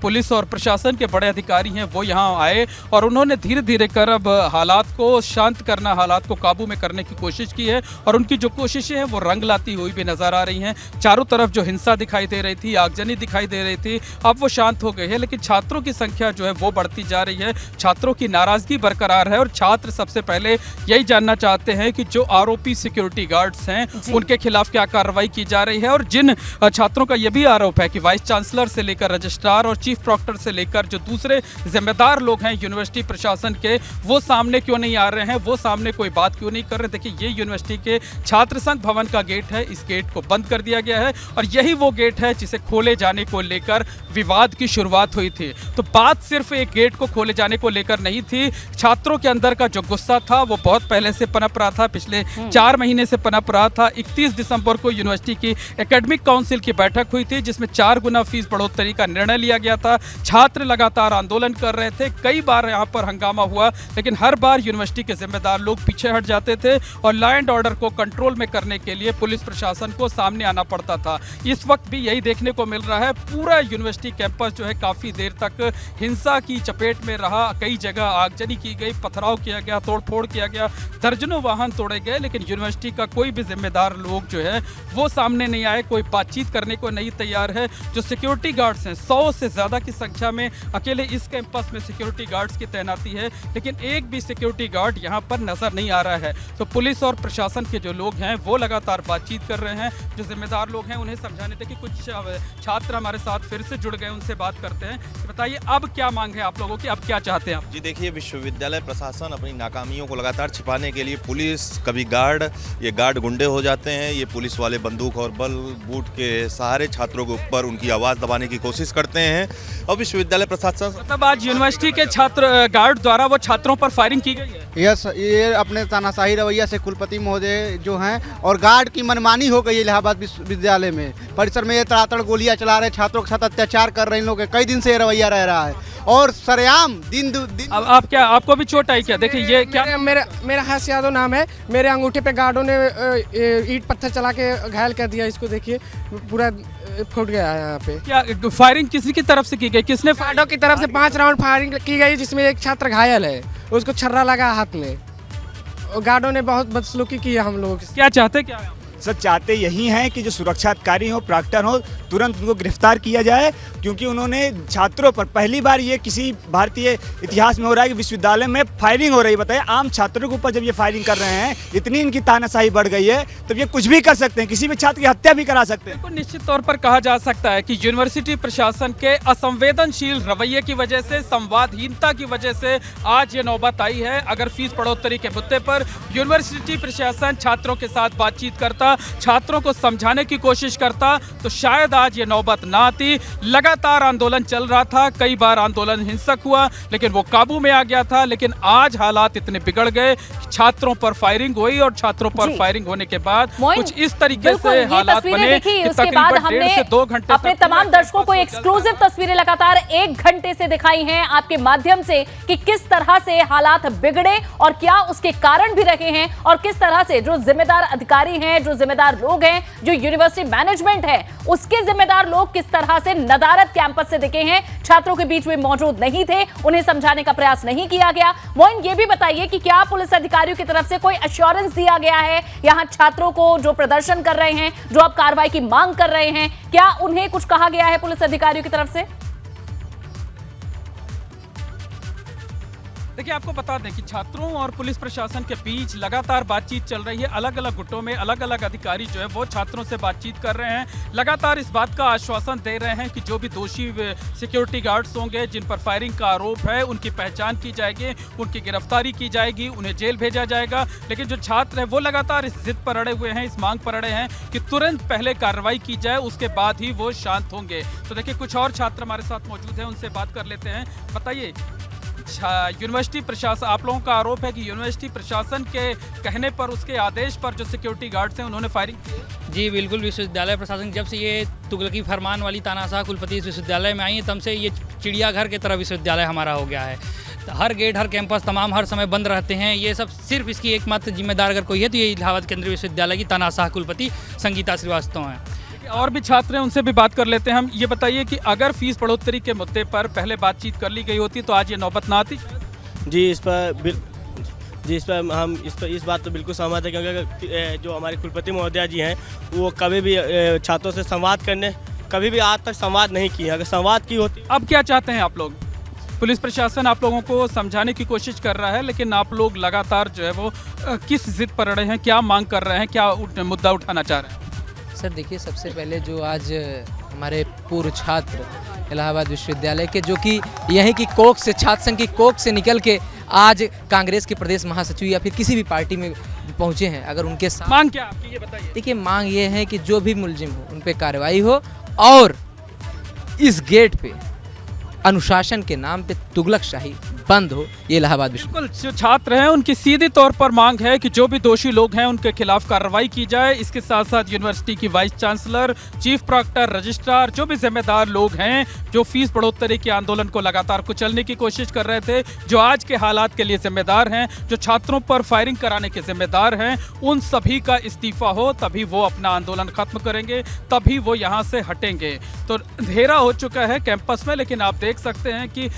Speaker 2: पुलिस और प्रशासन के बड़े अधिकारी हैं वो यहाँ आए और उन्होंने धीरे धीरे कर अब हालात को शांत करना, हालात को काबू में करने की कोशिश की है और उनकी जो कोशिशें हैं वो रंग लाती हुई भी नजर आ रही हैं। चारों तरफ जो हिंसा दिखाई दे रही थी, आगजनी दिखाई दे रही थी, अब वो शांत हो गई है, लेकिन छात्रों की संख्या जो है वो बढ़ती जा रही है, छात्रों की नाराजगी बरकरार है और छात्र सबसे पहले यही जानना चाहते हैं कि जो आरोपी सिक्योरिटी गार्ड्स हैं उनके खिलाफ क्या कार्रवाई की जा रही है। और जिन छात्रों का यह भी आरोप है कि वाइस चांसलर से लेकर रजिस्ट्रार और चीफ प्रॉक्टर से लेकर जो दूसरे जिम्मेदार लोग हैं यूनिवर्सिटी प्रशासन के, वो सामने क्यों नहीं आ रहे हैं, वो सामने कोई बात क्यों नहीं कर रहे। देखिए, ये यूनिवर्सिटी के छात्र संघ भवन का गेट है, इस गेट को बंद कर दिया गया है और यही वो गेट है जिसे खोले जाने को लेकर विवाद की शुरुआत हुई थी। तो बात सिर्फ एक गेट को खोले जाने को लेकर नहीं थी, छात्रों के अंदर का जो गुस्सा था वो बहुत पहले से पनप रहा था, पिछले 4 महीने से पनप रहा था। 31 दिसंबर को यूनिवर्सिटी की एकेडमिक काउंसिल की बैठक हुई थी जिसमें 4 गुना फीस बढ़ोतरी का निर्णय लिया गया था। छात्र लगातार आंदोलन कर रहे थे, कई बार यहाँ पर हंगामा हुआ, लेकिन हर बार यूनिवर्सिटी के जिम्मेदार लोग पीछे हट जाते थे और लॉ एंड ऑर्डर को कंट्रोल में करने के लिए पुलिस प्रशासन को सामने आना पड़ता था। इस वक्त भी यही देखने को मिल रहा है। पूरा यूनिवर्सिटी कैंपस जो है काफ़ी देर तक हिंसा की चपेट में रहा। कई जगह आगजनी की गई, पथराव किया गया, तोड़फोड़ किया गया, दर्जनों वाहन तोड़े गए, लेकिन यूनिवर्सिटी का कोई भी जिम्मेदार लोग जो है वो सामने नहीं आए, कोई बातचीत करने को नहीं तैयार है। जो सिक्योरिटी गार्ड्स हैं, 100 से ज़्यादा की संख्या में अकेले इस कैंपस में सिक्योरिटी गार्ड्स की तैनाती है, लेकिन एक भी सिक्योरिटी गार्ड यहाँ पर नजर नहीं आ रहा है। तो पुलिस और प्रशासन के जो लोग हैं वो लगातार बातचीत कर रहे हैं। जो जिम्मेदार लोग हैं उन्हें समझाने थे कि कुछ छात्र हमारे साथ फिर से जुड़ गए, उनसे बात करते हैं। बताइए, अब क्या मांग है आप लोगों की, अब क्या चाहते हैं आप?
Speaker 8: जी देखिए, विश्वविद्यालय प्रशासन अपनी नाकामियों को लगातार छिपाने के लिए पुलिस, कभी गार्ड, ये गार्ड गुंडे हो जाते हैं, ये पुलिस पुलिस वाले बंदूक और बल बूट के सहारे छात्रों के ऊपर उनकी आवाज़ दबाने की कोशिश करते हैं और विश्वविद्यालय प्रशासन
Speaker 2: मतलब आज यूनिवर्सिटी के छात्र गार्ड द्वारा वो छात्रों पर फायरिंग की गई है।
Speaker 6: यस, ये अपने तानाशाही रवैया से कुलपति महोदय जो हैं और गार्ड की मनमानी हो गई है इलाहाबाद विश्वविद्यालय में। परिसर में ये तड़ातड़ गोलियां चला रहे, छात्रों के साथ अत्याचार कर रहे, इन लोग कई दिन से ये रवैया रह रहा है और सरेआम दिन।
Speaker 2: अब आप क्या, आपको भी चोट आई क्या? देखिए ये क्या,
Speaker 9: मेरा हर्ष यादव नाम है। मेरे अंगूठे पे गार्डों ने ईंट पत्थर चला के घायल कर दिया। इसको देखिए पूरा फूट गया है यहाँ पे।
Speaker 2: क्या फायरिंग किसी की तरफ से की गई? किसने?
Speaker 9: गार्डों की तरफ से 5 राउंड फायरिंग की गई जिसमें एक छात्र घायल है, उसको छर्रा लगा हाथ में। गार्डों ने बहुत बदसलूकी की है हम लोगों की।
Speaker 2: क्या चाहते क्या?
Speaker 10: सर चाहते यही हैं कि जो सुरक्षा अधिकारी हो, प्राक्टन हो, तुरंत उनको गिरफ्तार किया जाए, क्योंकि उन्होंने छात्रों पर पहली बार ये किसी भारतीय इतिहास में हो रहा है कि विश्वविद्यालय में फायरिंग हो रही है। बताइए, आम छात्रों के ऊपर जब ये फायरिंग कर रहे हैं, इतनी इनकी तानाशाही बढ़ गई है, तब ये कुछ भी कर सकते हैं, किसी भी छात्र की हत्या भी करा सकते हैं।
Speaker 2: निश्चित तौर पर कहा जा सकता है कि यूनिवर्सिटी प्रशासन के असंवेदनशील रवैये की वजह से, संवादहीनता की वजह से आज ये नौबत आई है। अगर फीस बढ़ोतरी के मुद्दे पर यूनिवर्सिटी प्रशासन छात्रों के साथ बातचीत करता, छात्रों को समझाने की कोशिश करता, तो शायद आज ये नौबत ना आती। लगातार आंदोलन चल रहा था, कई बार आंदोलन हिंसक हुआ, लेकिन वो काबू में आ गया था। लेकिन आज हालात इतने बिगड़ गए, छात्रों पर फायरिंग हुई और छात्रों पर फायरिंग होने के बाद कुछ इस तरीके से हालात बने कि
Speaker 1: उसके बाद हमने
Speaker 2: 1.5 से 2 घंटे
Speaker 1: अपने तमाम दर्शकों को एक्सक्लूसिव तस्वीरें लगातार 1 घंटे से दिखाई हैं आपके माध्यम से कि किस तरह से हालात बिगड़े और क्या उसके कारण भी रहे हैं, और किस तरह से जो जिम्मेदार अधिकारी हैं, जो जिम्मेदार लोग हैं, जो यूनिवर्सिटी मैनेजमेंट है, उसके जिम्मेदार लोग किस तरह से नदारद कैंपस से दिखे हैं। छात्रों के बीच में मौजूद नहीं थे, उन्हें समझाने का प्रयास नहीं किया गया। मोइन, ये भी बताइए कि क्या पुलिस अधिकारियों की तरफ से कोई एश्योरेंस दिया गया है यहां छात्रों को, जो प्रदर्शन कर रहे हैं, जो अब कार्रवाई की मांग कर रहे हैं, क्या उन्हें कुछ कहा गया है पुलिस अधिकारियों की तरफ से?
Speaker 2: देखिए, आपको बता दें कि छात्रों और पुलिस प्रशासन के बीच लगातार बातचीत चल रही है। अलग अलग गुटों में अलग अलग अधिकारी जो है वो छात्रों से बातचीत कर रहे हैं, लगातार इस बात का आश्वासन दे रहे हैं कि जो भी दोषी सिक्योरिटी गार्ड्स होंगे जिन पर फायरिंग का आरोप है, उनकी पहचान की जाएगी, उनकी गिरफ्तारी की जाएगी, उन्हें जेल भेजा जाएगा। लेकिन जो छात्र हैं वो लगातार इस जिद पर अड़े हुए हैं, इस मांग पर अड़े हैं कि तुरंत पहले कार्रवाई की जाए, उसके बाद ही वो शांत होंगे। तो देखिए, कुछ और छात्र हमारे साथ मौजूद हैं, उनसे बात कर लेते हैं। बताइए, यूनिवर्सिटी प्रशासन, आप लोगों का आरोप है कि यूनिवर्सिटी प्रशासन के कहने पर, उसके आदेश पर जो सिक्योरिटी गार्ड्स हैं उन्होंने फायरिंग की?
Speaker 11: जी बिल्कुल, विश्वविद्यालय प्रशासन जब से ये तुगलकी फरमान वाली तानाशाह कुलपति इस विश्वविद्यालय में आई है, तब से ये चिड़ियाघर की तरह विश्वविद्यालय हमारा हो गया है। हर गेट, हर कैंपस तमाम हर समय बंद रहते हैं। ये सब सिर्फ इसकी एकमात्र जिम्मेदार अगर कोई है तो ये इलाहाबाद केंद्रीय विश्वविद्यालय की तानाशाह कुलपति संगीता श्रीवास्तव हैं।
Speaker 2: और भी छात्र हैं, उनसे भी बात कर लेते हैं हम। ये बताइए कि अगर फीस बढ़ोतरी के मुद्दे पर पहले बातचीत कर ली गई होती तो आज ये नौबत ना आती?
Speaker 12: जी, इस पर हम इस बात तो बिल्कुल सहमत है, क्योंकि जो हमारे कुलपति महोदया जी हैं वो कभी भी छात्रों से संवाद करने, कभी भी आज तक संवाद नहीं किया। अगर संवाद की होती।
Speaker 2: अब क्या चाहते हैं आप लोग? पुलिस प्रशासन आप लोगों को समझाने की कोशिश कर रहा है, लेकिन आप लोग लगातार जो है वो किस जिद पर अड़े हैं, क्या मांग कर रहे हैं, क्या मुद्दा उठाना चाह रहे हैं?
Speaker 13: सर देखिए, सबसे पहले जो आज हमारे पूर्व छात्र इलाहाबाद विश्वविद्यालय के, जो कि यहीं की कोख से, छात्र संघ की कोख से निकल के आज कांग्रेस के प्रदेश महासचिव या फिर किसी भी पार्टी में पहुंचे हैं, अगर उनके साथ
Speaker 2: मांग क्या आपकी, ये बताइए।
Speaker 13: देखिए, मांग ये है कि जो भी मुलजिम हो उन पे कार्रवाई हो और इस गेट पे अनुशासन के नाम पे तुगलकशाही बंद हो, ये इलाहाबाद
Speaker 2: बिल्कुल जो छात्र हैं उनकी सीधी तौर पर मांग है कि जो भी दोषी लोग हैं उनके खिलाफ कार्रवाई की जाए। इसके साथ साथ यूनिवर्सिटी की vice chancellor, chief proctor, registrar, जो भी जिम्मेदार लोग हैं जो फीस बढ़ोतरी के आंदोलन को लगातार कुचलने की कोशिश कर रहे थे, जो आज के हालात के लिए जिम्मेदार हैं, जो छात्रों पर फायरिंग कराने के जिम्मेदार हैं, उन सभी का इस्तीफा हो, तभी वो अपना आंदोलन खत्म करेंगे, तभी वो यहाँ से हटेंगे। तो अंधेरा हो चुका है कैंपस में, लेकिन आप देख सकते हैं कि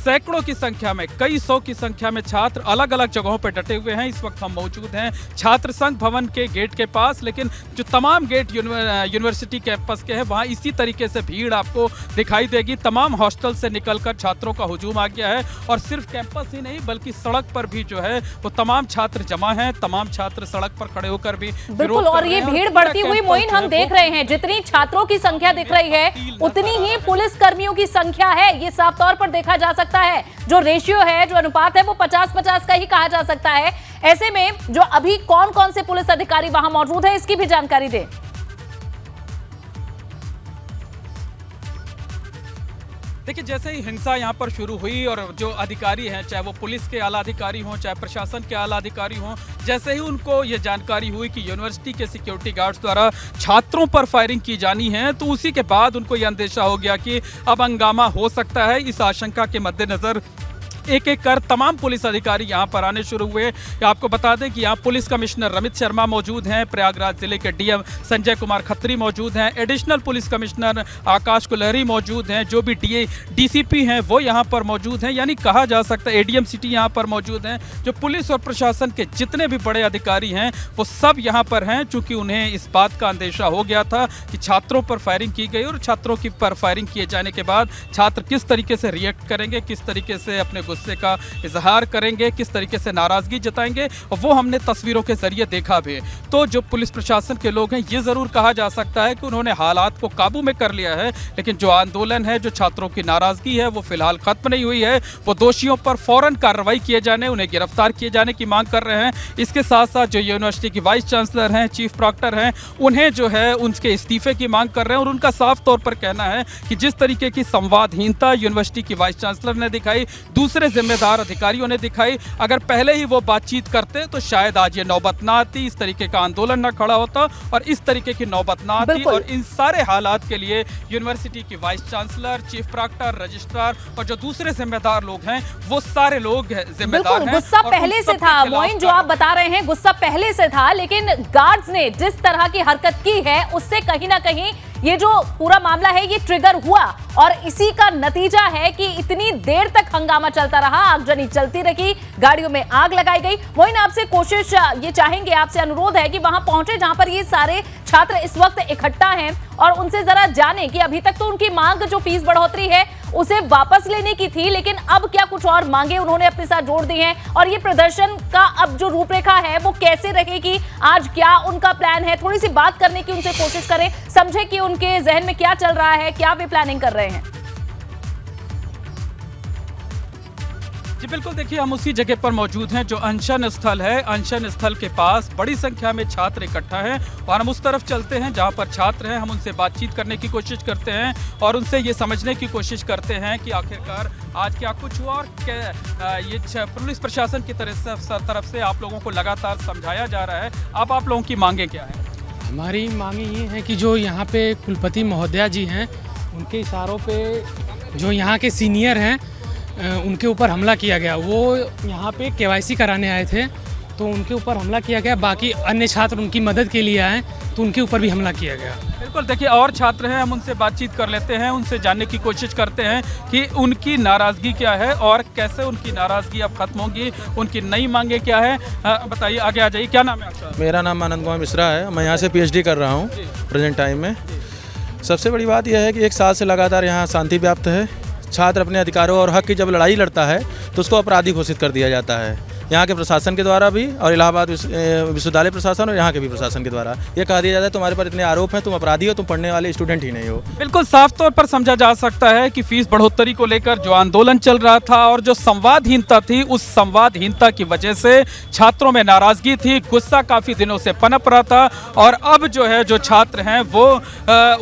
Speaker 2: सैकड़ों की संख्या में, कई सौ की संख्या में छात्र अलग अलग जगहों पर डटे हुए हैं। इस वक्त हम मौजूद हैं छात्र संघ भवन के गेट के पास, लेकिन जो तमाम गेट यूनिवर्सिटी कैंपस के हैं वहाँ इसी तरीके से भीड़ आपको दिखाई देगी। तमाम हॉस्टल से निकलकर छात्रों का हुजूम आ गया है और सिर्फ कैंपस ही नहीं बल्कि सड़क पर भी जो है वो तमाम छात्र जमा हैं, तमाम छात्र सड़क पर खड़े होकर भी
Speaker 1: बिल्कुल। और ये भीड़ बढ़ती हुई मोइन हम देख रहे हैं, जितनी छात्रों की संख्या दिख रही है उतनी ही पुलिस कर्मियों की संख्या है। ये साफ तौर पर देखा जा सकता है, जो रेशियो है, जो अनुपात है वो 50-50 का ही कहा जा सकता है। ऐसे में जो अभी कौन कौन से पुलिस अधिकारी वहां मौजूद है, इसकी भी जानकारी दें।
Speaker 2: देखिए, जैसे ही हिंसा यहाँ पर शुरू हुई और जो अधिकारी हैं, चाहे वो पुलिस के आला अधिकारी हों, चाहे प्रशासन के आला अधिकारी हों, जैसे ही उनको ये जानकारी हुई कि यूनिवर्सिटी के सिक्योरिटी गार्ड्स द्वारा छात्रों पर फायरिंग की जानी है, तो उसी के बाद उनको ये अंदेशा हो गया कि अब हंगामा हो सकता है। इस आशंका के मद्देनजर एक एक कर तमाम पुलिस अधिकारी यहाँ पर आने शुरू हुए। आपको बता दें कि यहाँ पुलिस कमिश्नर रमित शर्मा मौजूद हैं, प्रयागराज जिले के डीएम संजय कुमार खत्री मौजूद हैं, एडिशनल पुलिस कमिश्नर आकाश कुलहरी मौजूद हैं, जो भी डीसीपी हैं वो यहाँ पर मौजूद हैं। यानी कहा जा सकता है एडीएम सिटी यहाँ पर मौजूद हैं। जो पुलिस और प्रशासन के जितने भी बड़े अधिकारी हैं वो सब यहाँ पर हैं, चूँकि उन्हें इस बात का अंदेशा हो गया था कि छात्रों पर फायरिंग की गई और छात्रों की पर फायरिंग किए जाने के बाद छात्र किस तरीके से रिएक्ट करेंगे, किस तरीके से अपने गुस्से का इजहार करेंगे, किस तरीके से नाराजगी जताएंगे, और वो हमने तस्वीरों के जरिए देखा भी। तो जो पुलिस प्रशासन के लोग हैं, ये जरूर कहा जा सकता है कि उन्होंने हालात को काबू में कर लिया है, लेकिन जो आंदोलन है, जो छात्रों की नाराजगी है, वो फिलहाल खत्म नहीं हुई है। वो दोषियों पर फौरन कार्रवाई किए जाने, उन्हें गिरफ्तार किए जाने की मांग कर रहे हैं। इसके साथ साथ जो यूनिवर्सिटी की वाइस चांसलर हैं, चीफ प्रॉक्टर हैं, उन्हें जो है उनके इस्तीफे की मांग कर रहे हैं। और उनका साफ तौर पर कहना है कि जिस तरीके की संवादहीनता यूनिवर्सिटी की वाइस चांसलर ने दिखाई, दूसरे जिम्मेदार अधिकारियों ने दिखाई, अगर पहले ही वो बातचीत करते तो शायद आज ये नौबत ना आती, इस तरीके का आंदोलन ना खड़ा होता और इस तरीके की नौबत ना आती। और इन सारे हालात के लिए यूनिवर्सिटी की vice chancellor, chief proctor, registrar और जो दूसरे जिम्मेदार लोग हैं, वो सारे लोग जिम्मेदार हैं।
Speaker 1: गुस्सा पहले से था मोइन, जो आप बता रहे हैं, गुस्सा पहले से था, लेकिन गार्ड्स ने जिस तरह की हरकत की है उससे कहीं ना कहीं ये जो पूरा मामला है ये ट्रिगर हुआ और इसी का नतीजा है कि इतनी देर तक हंगामा चलता रहा, आगजनी चलती रही, गाड़ियों में आग लगाई गई। मोइन, आपसे कोशिश ये चाहेंगे, आपसे अनुरोध है कि वहां पहुंचे जहां पर ये सारे छात्र इस वक्त इकट्ठा हैं और उनसे जरा जाने कि अभी तक तो उनकी मांग जो फीस बढ़ोतरी है उसे वापस लेने की थी, लेकिन अब क्या कुछ और मांगे उन्होंने अपने साथ जोड़ दी हैं और ये प्रदर्शन का अब जो रूपरेखा है वो कैसे रहेगी, आज क्या उनका प्लान है, थोड़ी सी बात करने की उनसे कोशिश करें, समझे कि उनके जहन में क्या चल रहा है, क्या वे प्लानिंग कर रहे हैं।
Speaker 2: जी बिल्कुल, देखिए हम उसी जगह पर मौजूद हैं जो अनशन स्थल है। अनशन स्थल के पास बड़ी संख्या में छात्र इकट्ठा हैं और हम उस तरफ चलते हैं जहां पर छात्र हैं। हम उनसे बातचीत करने की कोशिश करते हैं और उनसे ये समझने की कोशिश करते हैं कि आखिरकार आज क्या कुछ हुआ और ये पुलिस प्रशासन की तरफ से आप लोगों को लगातार समझाया जा रहा है। अब आप लोगों की मांगे क्या है?
Speaker 14: हमारी मांगे ये है कि जो यहाँ पे कुलपति महोदया जी हैं, उनके इशारों पे जो यहाँ के सीनियर हैं उनके ऊपर हमला किया गया। वो यहाँ पे केवाईसी कराने आए थे तो उनके ऊपर हमला किया गया। बाकी अन्य छात्र उनकी मदद के लिए आए तो उनके ऊपर भी हमला किया गया।
Speaker 2: बिल्कुल, देखिए और छात्र हैं, हम उनसे बातचीत कर लेते हैं, उनसे जानने की कोशिश करते हैं कि उनकी नाराज़गी क्या है और कैसे उनकी नाराज़गी अब खत्म होगी, उनकी नई मांगे क्या है। बताइए, आगे आ जाइए। क्या नाम है आपका?
Speaker 15: मेरा नाम आनंद कुमार मिश्रा है। मैं यहाँ से PhD कर रहा हूँ प्रेजेंट टाइम में। सबसे बड़ी बात यह है कि 1 साल से लगातार यहाँ शांति व्याप्त है। छात्र अपने अधिकारों और हक की जब लड़ाई लड़ता है तो उसको अपराधी घोषित कर दिया जाता है, यहाँ के प्रशासन के द्वारा भी और इलाहाबाद विश्वविद्यालय प्रशासन और यहाँ के भी प्रशासन के द्वारा ये कहा दिया जाता है तुम्हारे पर इतने आरोप हैं, तुम अपराधी हो, तुम पढ़ने वाले स्टूडेंट ही नहीं हो।
Speaker 2: बिल्कुल साफ तौर पर समझा जा सकता है कि फीस बढ़ोतरी को लेकर जो आंदोलन चल रहा था और जो संवादहीनता थी, उस संवादहीनता की वजह से छात्रों में नाराजगी थी, गुस्सा काफी दिनों से पनप रहा था और अब जो है जो छात्र हैं वो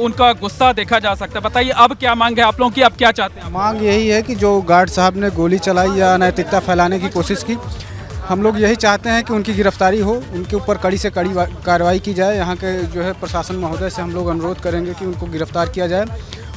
Speaker 2: उनका गुस्सा देखा जा सकता है। बताइए अब क्या मांग है आप लोगों की, अब क्या चाहते हैं?
Speaker 6: मांग यही है कि जो गार्ड साहब ने गोली चलाई या अनैतिकता फैलाने की कोशिश की, हम लोग यही चाहते हैं कि उनकी गिरफ्तारी हो, उनके ऊपर कड़ी से कड़ी कार्रवाई की जाए। यहाँ के जो है प्रशासन महोदय से हम लोग अनुरोध करेंगे कि उनको गिरफ्तार किया जाए।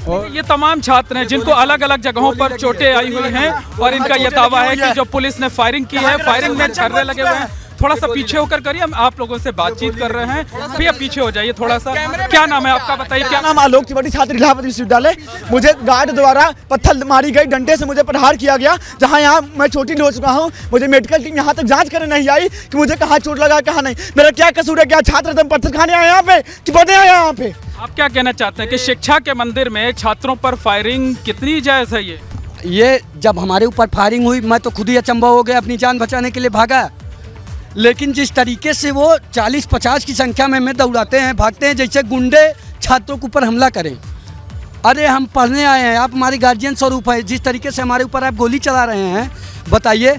Speaker 6: और
Speaker 2: ये तमाम छात्र हैं जिनको अलग अलग जगहों पर चोटें आई हुई हैं और इनका ये दावा है कि जो पुलिस ने फायरिंग की है, फायरिंग में छर्रे लगे हुए हैं। थोड़ा सा पीछे होकर करिए, हम आप लोगों से बातचीत कर रहे हैं। भैया पीछे हो जाइए थोड़ा सा। क्या नाम है आपका, बताइए? क्या
Speaker 4: नाम? आलोक त्रिपाठी, छात्र इलाहाबाद विश्वविद्यालय। मुझे गार्ड द्वारा पत्थर मारी गई, डंडे से मुझे प्रहार किया गया। जहां यहाँ मैं चोटिल हो चुका हूँ, मुझे मेडिकल टीम यहाँ तक जांच करने नहीं आई कि मुझे कहाँ चोट लगा, कहाँ नहीं। मेरा क्या कसूर है? क्या छात्र तुम पत्थर खाने आए यहाँ पे कि पढ़ने आए यहाँ पे?
Speaker 2: आप क्या कहना चाहते हैं कि शिक्षा के मंदिर में छात्रों पर फायरिंग कितनी जायज है?
Speaker 16: ये जब हमारे ऊपर फायरिंग हुई मैं तो खुद ही अचंभा हो गया, अपनी जान बचाने के लिए भागा। लेकिन जिस तरीके से वो 40-50 की संख्या में हमें दौड़ाते हैं, भागते हैं, जैसे गुंडे छात्रों के ऊपर हमला करें। अरे हम पढ़ने आए हैं, आप हमारे गार्जियन स्वरूप है, जिस तरीके से हमारे ऊपर आप गोली चला रहे हैं, बताइए।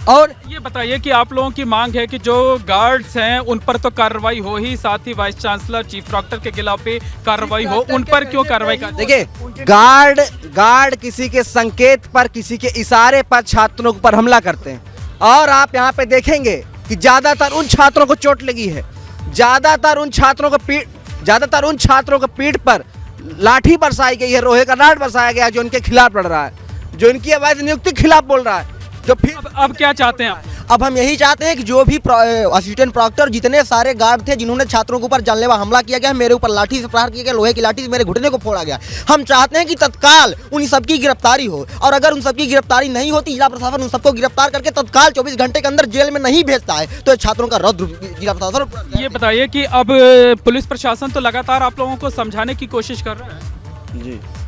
Speaker 17: और
Speaker 2: ये बताइए कि आप लोगों की मांग है कि जो गार्ड्स हैं उन पर तो कार्रवाई हो ही, साथ ही वाइस चांसलर चीफ प्रॉक्टर के खिलाफ भी कार्रवाई हो, उन पर क्यों कार्रवाई कर?
Speaker 17: देखिए, गार्ड किसी के संकेत पर, किसी के इशारे पर छात्रों पर हमला करते हैं। और आप यहाँ पे देखेंगे कि ज्यादातर उन छात्रों को चोट लगी है, ज्यादातर उन छात्रों को पीठ पर लाठी बरसाई गई है, लोहे का राड बरसाया गया है, जो उनके खिलाफ लड़ रहा है, जो इनकी अवैध नियुक्ति के खिलाफ बोल रहा है। जो फिर
Speaker 2: अब क्या चाहते हैं आप?
Speaker 17: अब हम यही चाहते हैं कि जो भी असिस्टेंट प्रॉक्टर, जितने सारे गार्ड थे जिन्होंने छात्रों के ऊपर जानलेवा हमला किया गया, मेरे ऊपर लाठी से प्रहार किया गया, लोहे की लाठी से मेरे घुटने को फोड़ा गया, हम चाहते हैं कि तत्काल उन सबकी गिरफ्तारी हो। और अगर उन सबकी गिरफ्तारी नहीं होती, जिला प्रशासन उन सबको गिरफ्तार करके तत्काल 24 घंटे के अंदर जेल में नहीं भेजता है, तो छात्रों का रद्द जिला प्रशासन।
Speaker 2: ये बताइए कि अब पुलिस प्रशासन तो लगातार आप लोगों को समझाने की कोशिश कर रहा है।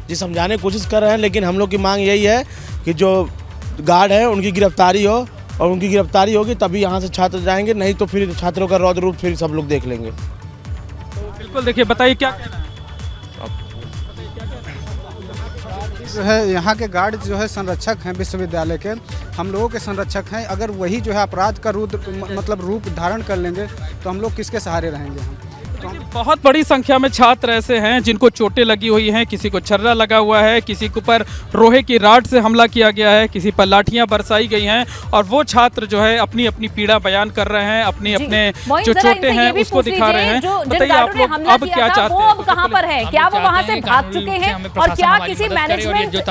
Speaker 18: जी समझाने की कोशिश कर रहे हैं, लेकिन हम लोग की मांग यही है कि जो गार्ड है उनकी गिरफ्तारी हो, और उनकी गिरफ्तारी होगी तभी यहाँ से छात्र जाएंगे, नहीं तो फिर छात्रों का रौद्र रूप फिर सब लोग देख लेंगे।
Speaker 2: तो बिल्कुल, देखिए, बताइए क्या कहना है?
Speaker 6: जो है यहाँ के गार्ड जो है संरक्षक हैं विश्वविद्यालय के, हम लोगों के संरक्षक हैं। अगर वही जो है अपराध का रूप धारण कर लेंगे तो हम लोग किसके सहारे रहेंगे? हम
Speaker 2: बहुत बड़ी संख्या में छात्र ऐसे हैं जिनको चोटें लगी हुई हैं, किसी को छर्रा लगा हुआ है, किसी के ऊपर लोहे की राड से हमला किया गया है, किसी पर लाठियां बरसाई गई हैं, और वो छात्र जो है अपनी अपनी पीड़ा बयान कर रहे हैं, अपने जो चोटें हैं उसको दिखा रहे हैं। बताइए आप लोग अब क्या चाहते हैं?
Speaker 1: वो अब कहाँ पर है? क्या वो वहाँ से भाग चुके हैं? और क्या किसी मैनेजमेंट के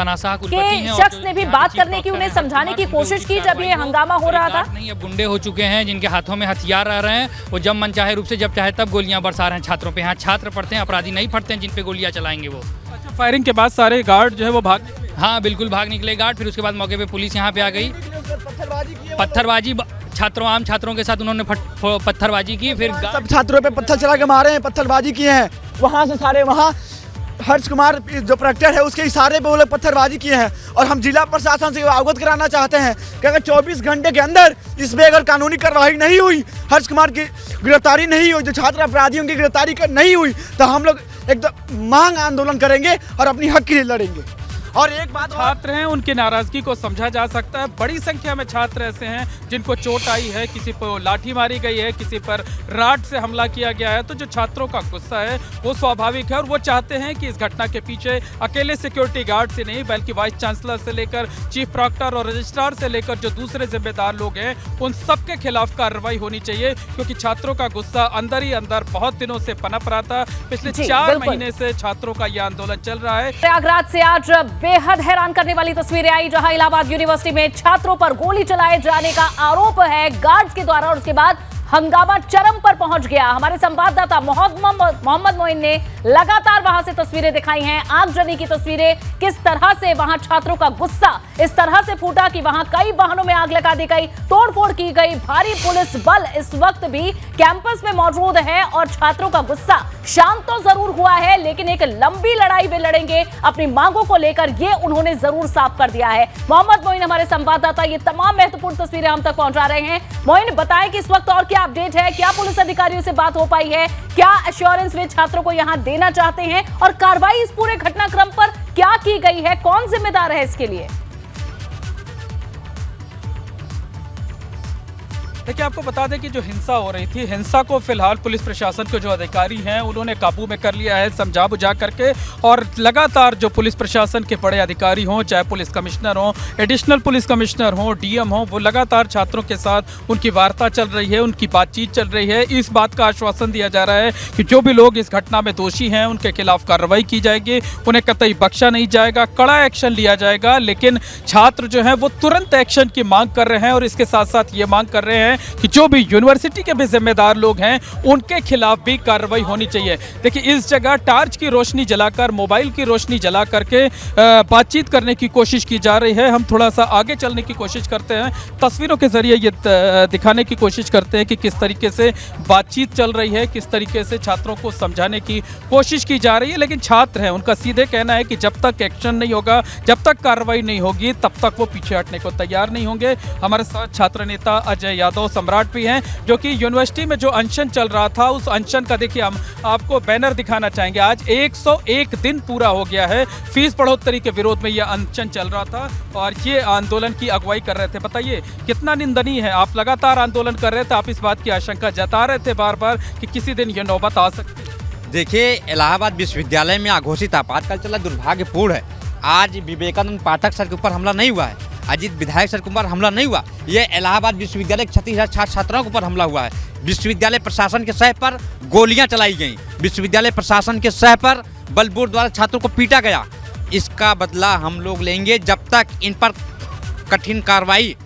Speaker 1: शख्स ने भी बात करने की, उन्हें समझाने की कोशिश की जब ये हंगामा हो रहा था?
Speaker 11: नहीं, अब गुंडे हो चुके हैं जिनके हाथों में हथियार आ रहे हैं, वो जब मनचाहे रूप से जब चाहे तब गोलियां बरसा रहे हैं छात्रों पे। यहाँ छात्र पढ़ते हैं, अपराधी नहीं पढ़ते हैं जिन पे गोलियां चलाएंगे वो।
Speaker 2: अच्छा, फायरिंग के बाद सारे गार्ड जो है वो भाग?
Speaker 11: हाँ बिल्कुल, भाग निकले गार्ड। फिर उसके बाद मौके पे पुलिस यहाँ पे आ गई, पत्थरबाजी आम छात्रों के साथ उन्होंने पत्थरबाजी की। फिर
Speaker 10: सब छात्रों पे पत्थर चला के मारे हैं, पत्थरबाजी किए हैं। वहाँ से सारे वहाँ हर्ष कुमार जो प्रॉक्टर है उसके इशारे पे वो लोग पत्थरबाजी किए हैं। और हम जिला प्रशासन से अवगत कराना चाहते हैं कि अगर 24 घंटे के अंदर इसमें अगर कानूनी कार्रवाई नहीं हुई, हर्ष कुमार की गिरफ्तारी नहीं हुई, जो छात्र अपराधियों की गिरफ्तारी नहीं हुई, तो हम लोग एकदम मांग आंदोलन करेंगे और अपनी हक के लिए लड़ेंगे। और एक बात,
Speaker 2: छात्र हैं, उनकी नाराजगी को समझा जा सकता है। बड़ी संख्या में छात्र ऐसे हैं जिनको चोट आई है, किसी पर लाठी मारी गई है, किसी पर राड से हमला किया गया है। तो जो छात्रों का गुस्सा है वो स्वाभाविक है, और वो चाहते हैं कि इस घटना के पीछे अकेले सिक्योरिटी गार्ड से नहीं, बल्कि वाइस चांसलर से लेकर चीफ प्रॉक्टर और रजिस्ट्रार से लेकर जो दूसरे जिम्मेदार लोग हैं उन सबके खिलाफ कार्रवाई होनी चाहिए, क्योंकि छात्रों का गुस्सा अंदर ही अंदर बहुत दिनों से पनप रहा था। पिछले 4 महीने से छात्रों का यह आंदोलन चल रहा है।
Speaker 1: प्रयागराज से आज बेहद हैरान करने वाली तस्वीरें आई, जहां इलाहाबाद यूनिवर्सिटी में छात्रों पर गोली चलाए जाने का आरोप है गार्ड्स के द्वारा, और उसके बाद हंगामा चरम पर पहुंच गया। हमारे संवाददाता मोहम्मद मोइन ने लगातार वहां से तस्वीरें दिखाई हैं, आगजनी की तस्वीरें, किस तरह से वहां छात्रों का गुस्सा इस तरह से फूटा कि वहां कई वाहनों में आग लगा दी गई, तोड़फोड़ की गई। भारी पुलिस बल इस वक्त भी कैंपस में मौजूद है, और छात्रों का गुस्सा शांत तो जरूर हुआ है, लेकिन एक लंबी लड़ाई वे लड़ेंगे अपनी मांगों को लेकर, ये उन्होंने जरूर साफ कर दिया है। मोहम्मद मोइन हमारे संवाददाता ये तमाम महत्वपूर्ण तस्वीरें हम तक पहुंचा रहे हैं। मोइन, बताएं कि इस वक्त और क्या अपडेट है, क्या पुलिस अधिकारियों से बात हो पाई है, क्या एश्योरेंस वे छात्रों को यहां देना चाहते हैं, और कार्रवाई इस पूरे घटनाक्रम पर क्या की गई है, कौन जिम्मेदार है इसके लिए?
Speaker 2: देखिए, आपको बता दें कि जो हिंसा हो रही थी, हिंसा को फिलहाल पुलिस प्रशासन के जो अधिकारी हैं उन्होंने काबू में कर लिया है, समझा बुझा करके। और लगातार जो पुलिस प्रशासन के बड़े अधिकारी हों, चाहे पुलिस कमिश्नर हों, एडिशनल पुलिस कमिश्नर हों, डीएम हों, वो लगातार छात्रों के साथ उनकी वार्ता चल रही है, उनकी बातचीत चल रही है। इस बात का आश्वासन दिया जा रहा है कि जो भी लोग इस घटना में दोषी हैं उनके खिलाफ कार्रवाई की जाएगी, उन्हें कतई बख्शा नहीं जाएगा, कड़ा एक्शन लिया जाएगा। लेकिन छात्र जो हैं वो तुरंत एक्शन की मांग कर रहे हैं, और इसके साथ साथ ये मांग कर रहे हैं कि जो भी यूनिवर्सिटी के भी जिम्मेदार लोग हैं उनके खिलाफ भी कार्रवाई होनी चाहिए। देखिए, इस जगह टार्च की रोशनी जलाकर, मोबाइल की रोशनी जला करके बातचीत करने की कोशिश की जा रही है। हम थोड़ा सा आगे चलने की कोशिश करते हैं, तस्वीरों के जरिए ये दिखाने की कोशिश करते हैं कि किस तरीके से बातचीत चल रही है, किस तरीके से छात्रों को समझाने की कोशिश की जा रही है। लेकिन छात्र हैं, उनका सीधे कहना है कि जब तक एक्शन नहीं होगा, जब तक कार्रवाई नहीं होगी, तब तक वो पीछे हटने को तैयार नहीं होंगे। हमारे साथ छात्र नेता अजय यादव तो सम्राट भी हैं जो कि यूनिवर्सिटी में जो अनशन चल रहा था उस अनशन का देखिए हम आपको बैनर दिखाना चाहेंगे। आज 101 दिन पूरा हो गया है, फीस बढ़ोतरी के विरोध में यह अनशन चल रहा था और ये आंदोलन की अगुवाई कर रहे थे। बताइए कितना निंदनीय है, आप लगातार आंदोलन कर रहे थे, आप इस बात की आशंका जता रहे थे बार बार कि किसी दिन ये नौबत आ सकती है।
Speaker 19: देखिए, इलाहाबाद विश्वविद्यालय में अघोषित आपातकाल चला दुर्भाग्यपूर्ण है। आज विवेकानंद पाठक सर के ऊपर हमला नहीं हुआ है, अजीत विधायक सर के ऊपर हमला नहीं हुआ, ये इलाहाबाद विश्वविद्यालय के 36,000 छात्र छात्राओं के ऊपर हमला हुआ है। विश्वविद्यालय प्रशासन के सह पर गोलियां चलाई गई, विश्वविद्यालय प्रशासन के सह पर बलबूर द्वारा छात्रों को पीटा गया। इसका बदला हम लोग लेंगे जब तक इन पर कठिन कार्रवाई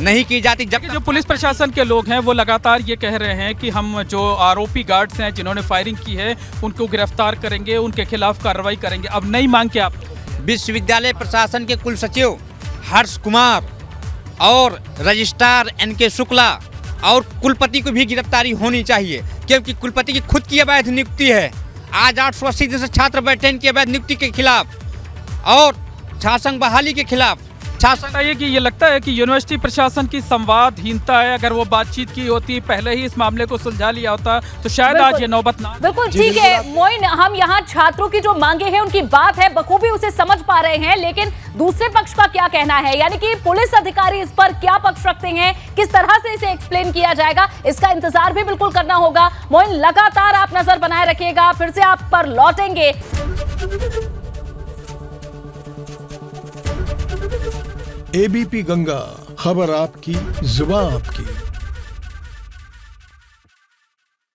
Speaker 19: नहीं की जाती। जब
Speaker 2: जो पुलिस प्रशासन के लोग हैं वो लगातार ये कह रहे हैं कि हम जो आरोपी गार्ड्स हैं जिन्होंने फायरिंग की है उनको गिरफ्तार करेंगे, उनके खिलाफ कार्रवाई करेंगे। अब नई मांग क्या?
Speaker 19: विश्वविद्यालय प्रशासन के कुल सचिव हर्ष कुमार और रजिस्ट्रार NK शुक्ला और कुलपति को भी गिरफ्तारी होनी चाहिए, क्योंकि कुलपति की खुद की अवैध नियुक्ति है। आज 880 दिन से छात्र बैठे इनकी अवैध नियुक्ति के खिलाफ और छात्र संघ बहाली के खिलाफ।
Speaker 2: बताइए कि ये लगता है कि यूनिवर्सिटी प्रशासन की संवादहीनता है, अगर वो बातचीत की होती, पहले ही इस मामले को सुलझा लिया होता तो शायद आज ये नौबत ना।
Speaker 1: बिल्कुल ठीक है मोइन, हम यहाँ छात्रों की जो मांगे हैं उनकी बात है, बखूबी उसे समझ पा रहे हैं, लेकिन दूसरे पक्ष का क्या कहना है, यानी कि पुलिस अधिकारी इस पर क्या पक्ष रखते हैं, किस तरह से इसे एक्सप्लेन किया जाएगा, इसका इंतजार भी बिल्कुल करना होगा। मोइन, लगातार आप नजर बनाए रखिएगा, फिर से आप पर लौटेंगे।
Speaker 20: ABP गंगा, खबर आपकी, जुबान आपकी।